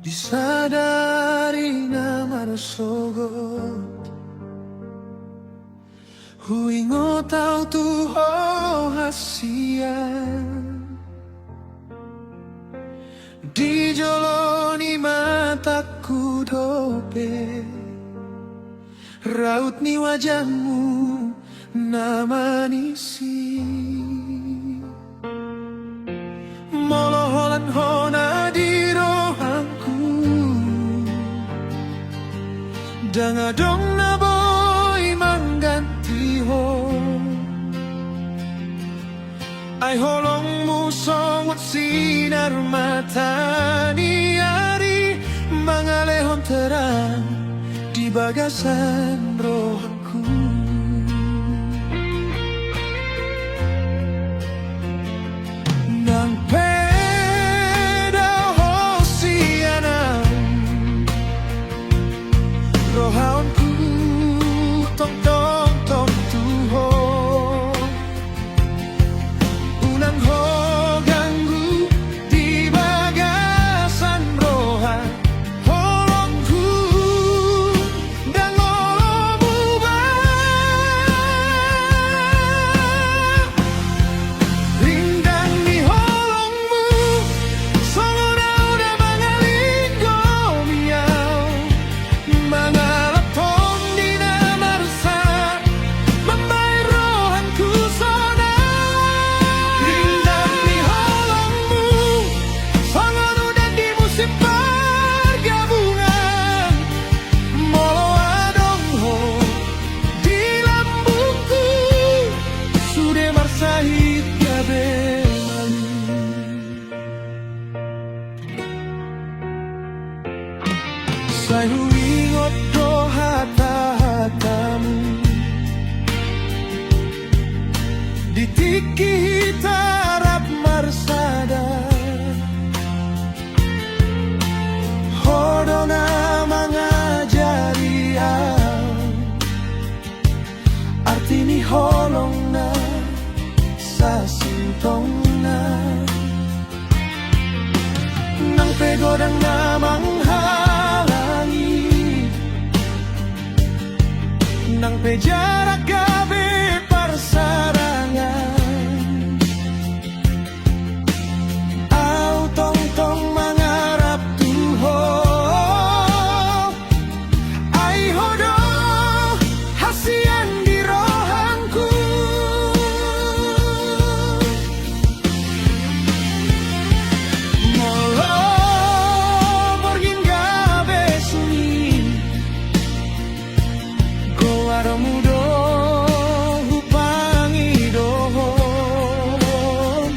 Speaker 1: disadari na marasogot huingo tau tuho hasian di joloni mataku dope raut ni wajahmu na manisi moloholan hona di rohanku dangadong na boy mangganti ho ay holongmu songot sinar mata ni ari mangalehon terang di bagasan rohanku nang peda hosianam rohaonku tong tong tong tuho unang ho ganggu di bagasan rohan holongku dan olomu ba rindang ni holongmu solo udah mangalinggo miau mangalap tong di namarsa mamay rohanku sona rindang ni holongmu solo udah di musim pergabungan molo adong ho di lambungku sudah marsahit gabe malu say huingot do hata-hatamu di tiki hitarap marsada hodona mangajari arti ni holong na sa sintong na nang pegodang na manghalangi nang pejarak gabe parsarangan au tong tong mangarap tuho ai hodo hasian di rohanku molo morgin gabe sunyi goaro mudo hupangi dohon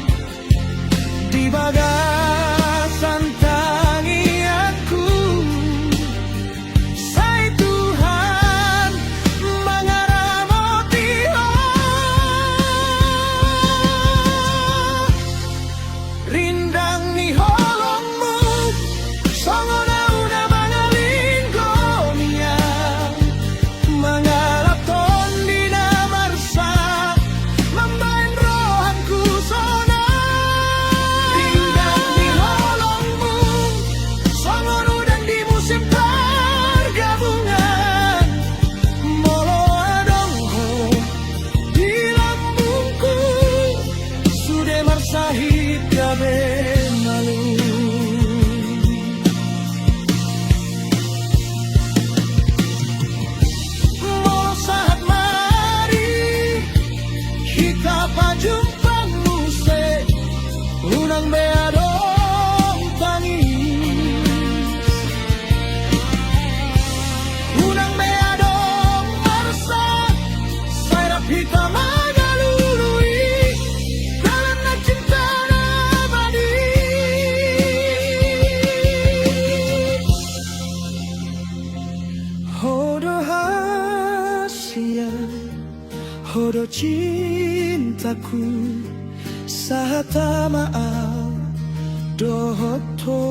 Speaker 1: di bagasan tangianku say Tuhan mangaramoti ho rindang ni holongmu songona una mangalinggo miang mangalap ton di namarsa mambain rohanku sona rindang ni holongmu songon udan di musim pergabungan molo adong ho di lambungku sudah marsahit gabe malu molo saat mari kita pajumpa muse unang beadong tangis unang beadong marsa sairap hitam magalului dalam na cinta nabadi hodo hasian hodo cintaku sahata maaf dohoto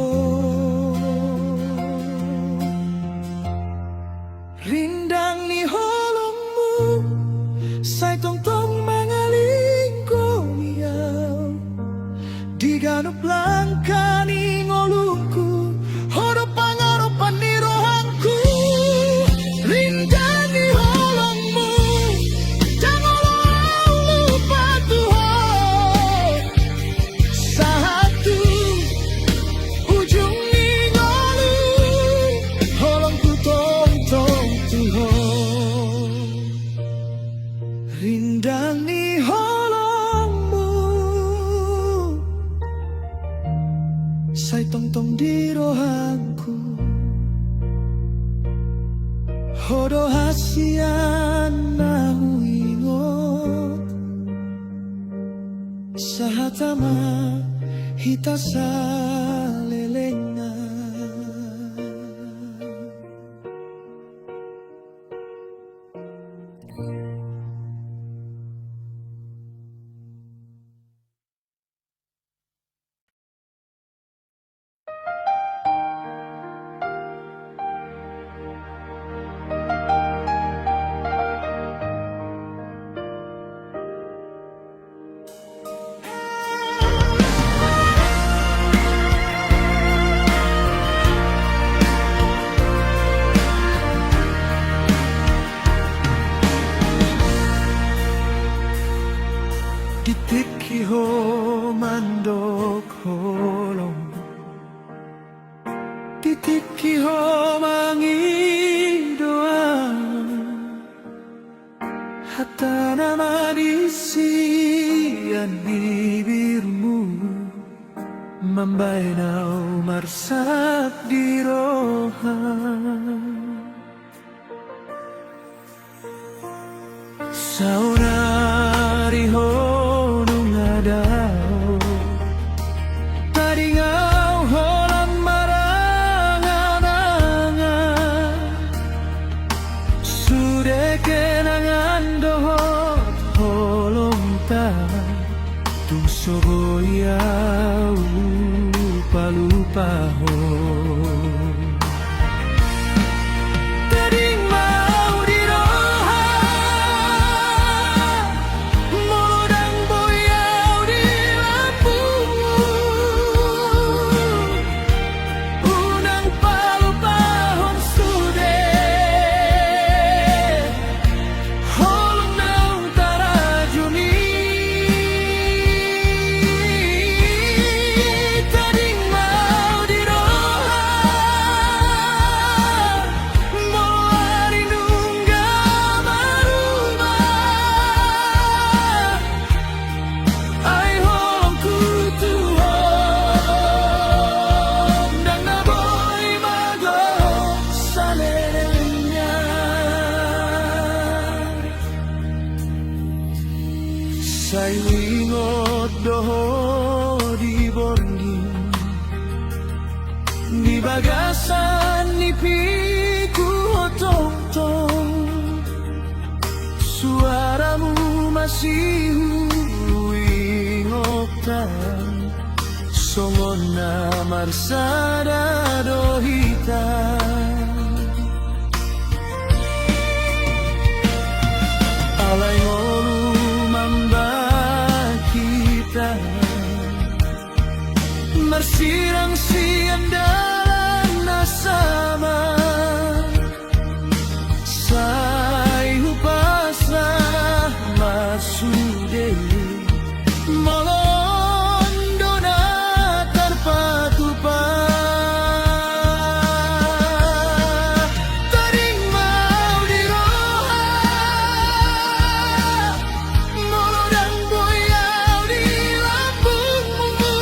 Speaker 1: rindang ni holongmu say tong tong mangalinggo miau diganup langkah ni ngolungku hodop Say tong-tong di rohanku Hodo hasian nahu ingot Sahatama hita salelenga Ditiki ho mandok holong Ditiki ho mangi doa Hatta nama disian bibirmu Mambai nau marsak di rohan Saunari honung adao Tadi ngau holam marangan-angan Sudah kenangan dohot holong tan Tung soboyau lupa-lupa ho Say wingot doho di borngin Ni bagasan ni piku hotong-tong Suaramu masih wingotan Songon na marsada dohitan Alay ngolu Marsirang siang dalam nasama Say hupasah masude Molondo na tarpatupa Taring mau di roha Molodang boyau di lambungmu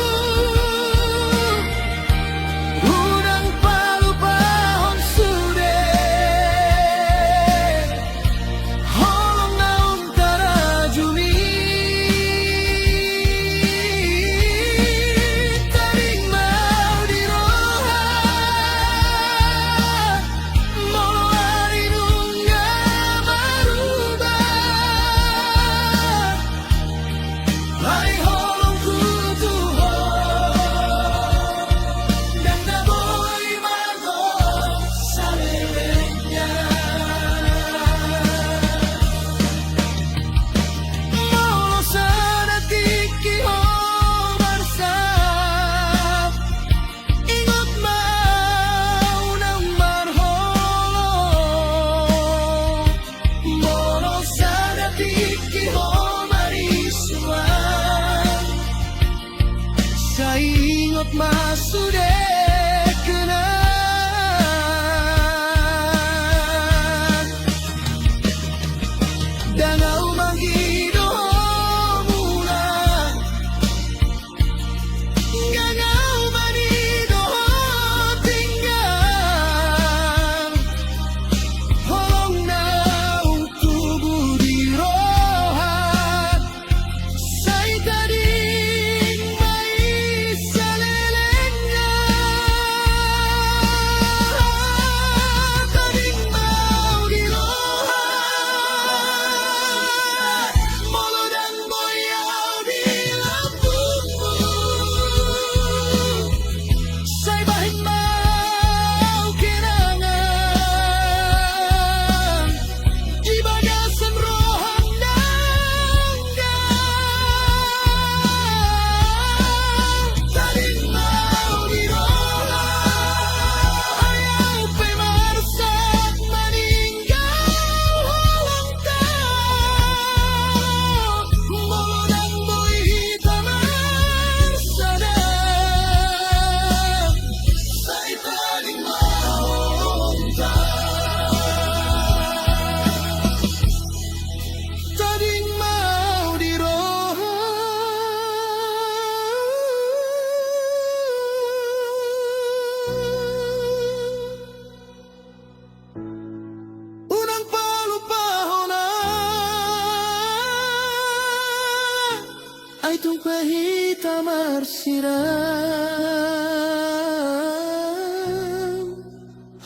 Speaker 1: marsiram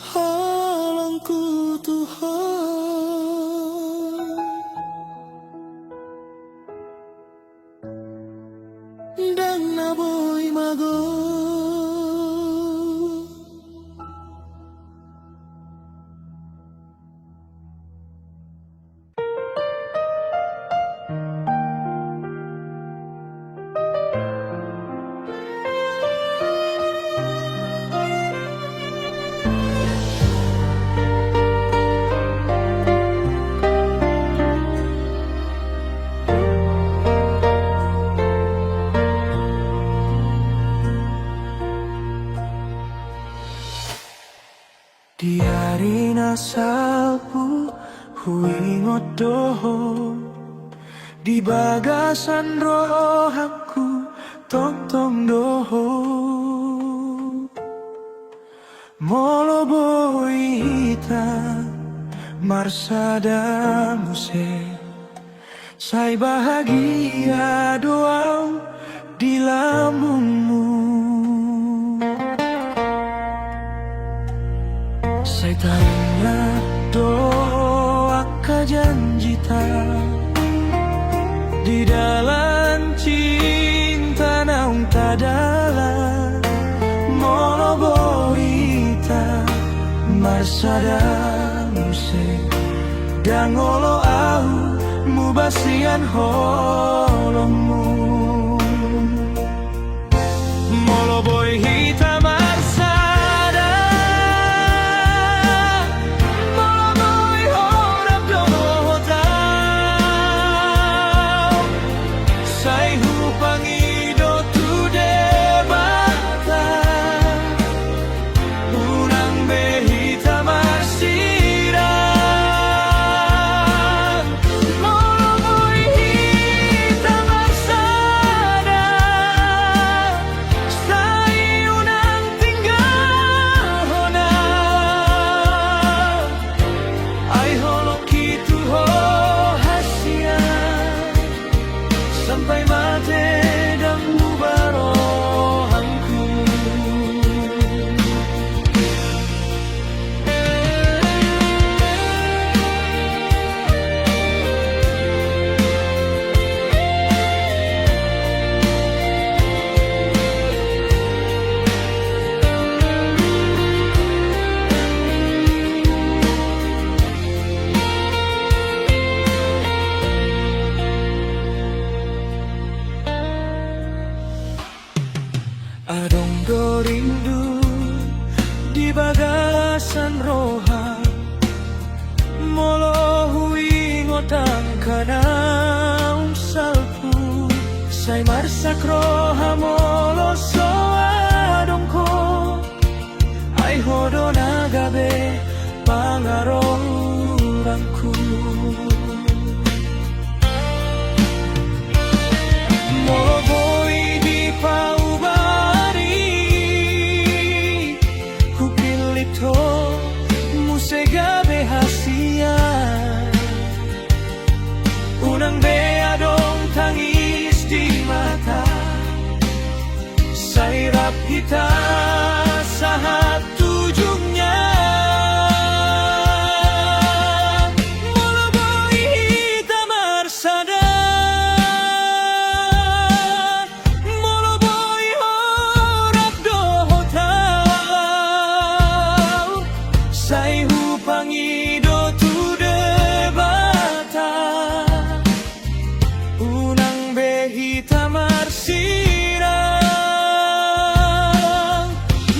Speaker 1: holongku Tuhan dan naboy mago Diari nasalpu huingot doho di bagasan rohaku tong doho molo boy hita marsada muse say bahagia doa di lambungmu. Saya tanya doa janjita di dalam cinta naung tadala molo boita marsada muse dan ngolo au mubasian holomu molo boy hitam adong do rindu di bagasan roha molo hui ngotang kana salpu say marsak roha molo so adongko ay hodo nagabe pangarorangku molo boy di musega behasia unang beadong tangis di mata sairap hita sahat tujungnya molo boy hita marsada molo boy horap dohota say pangido tu debata unang behita marsirang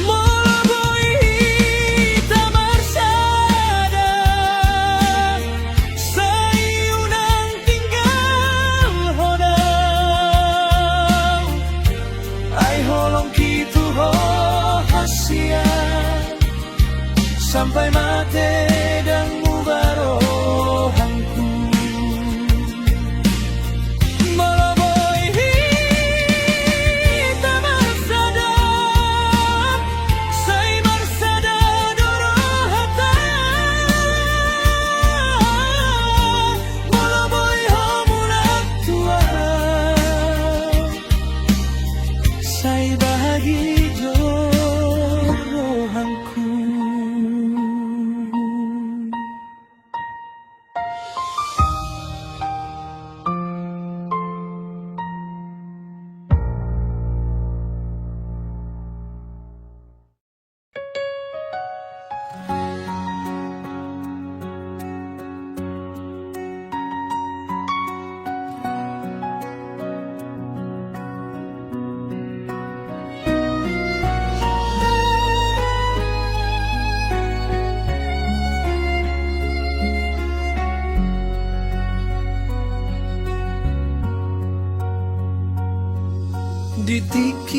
Speaker 1: molo boy hita marsada say unang tinggal hodang ay holong kitu rahasia sampai mati dan mubarohanku molo boy hita marsada say marsada dorohata molo boy homunak tua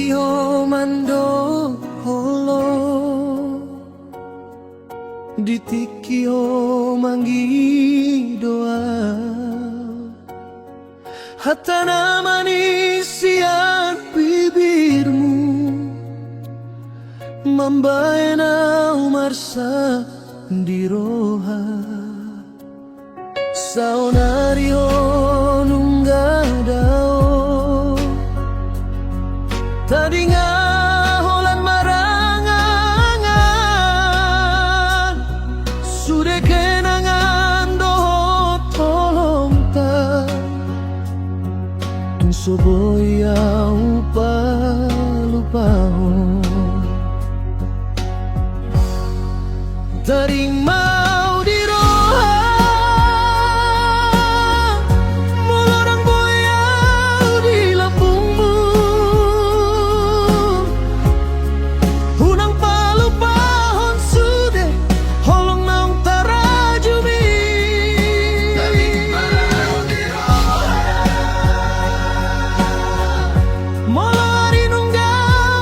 Speaker 1: Ditiki mando holo, ditiki manggi doa, hatana manisian bibirmu, mambaena umarsa diroha, saunario nunggadao, tadi ngaholan marangangan, sudah kenangan dohot tolong ta, soboya upa lupao, taring mau diroha, molorang boyau di lambungmu, hunang palupahon sude, holong naung tarajumi, taring mau diroha, molori nungga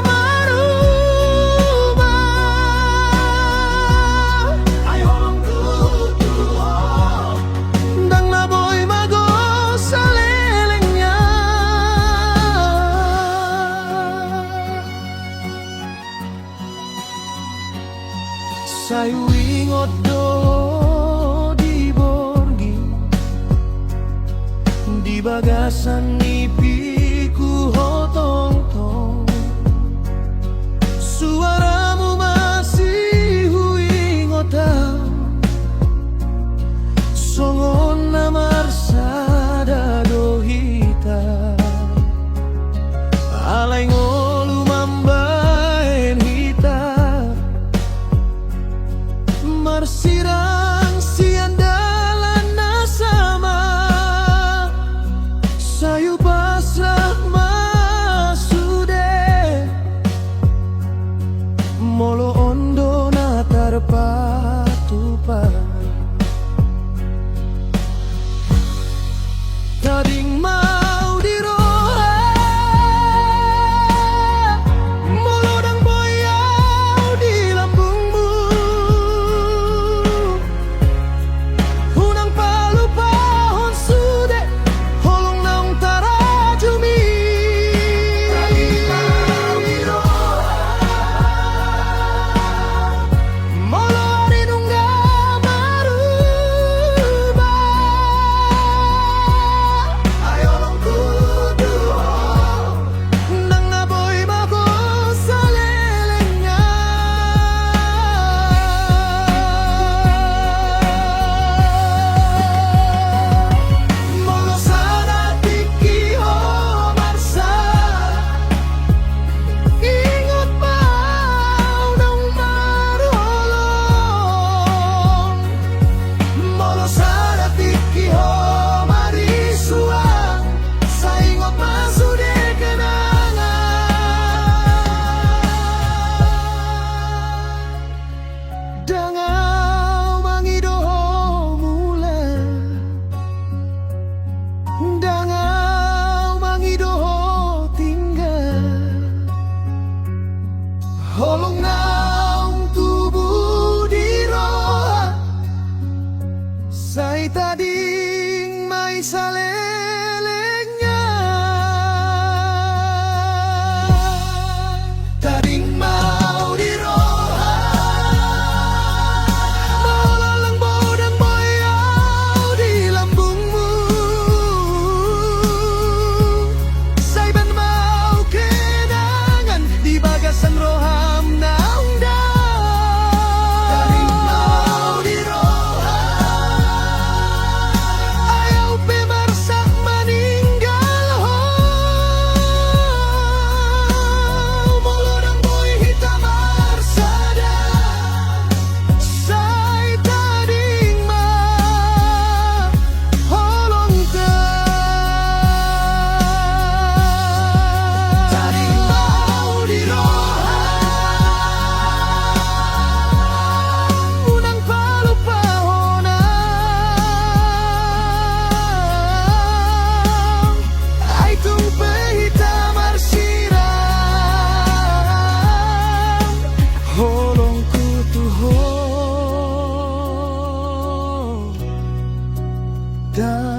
Speaker 1: maruma, ayolong tutuho, dang naboy mago salelengnya, sayu ingot do di borgi, di bagasan nipiku hotong-tong, suaramu masih huingotau, songon namar sada dohita, alay ngolu mambaen hita, marsirang siandalan nasama, sayu pasrah masude, molo ondo na tarpatupan, tading mau diroha, molodang boyau di lambungmu, hunang palupahon sude, holong naung tarajumi, tading mau diroha, molori nungga maruba, ayolong tutuho, nang naboy mago salelengnya, molo sana tikiho marsa, ingot mau nang marholong, molo sana tikiho marisuang, saingot masude kenangan, dangau mangidoho mula, dangau mangidoho tinggal, holong naung tubuh diroha, say tading may salelengnya, tading mau diroha, malalang bodang boyau di lambungmu, say ban mau kenangan di bagasan roham naung Dan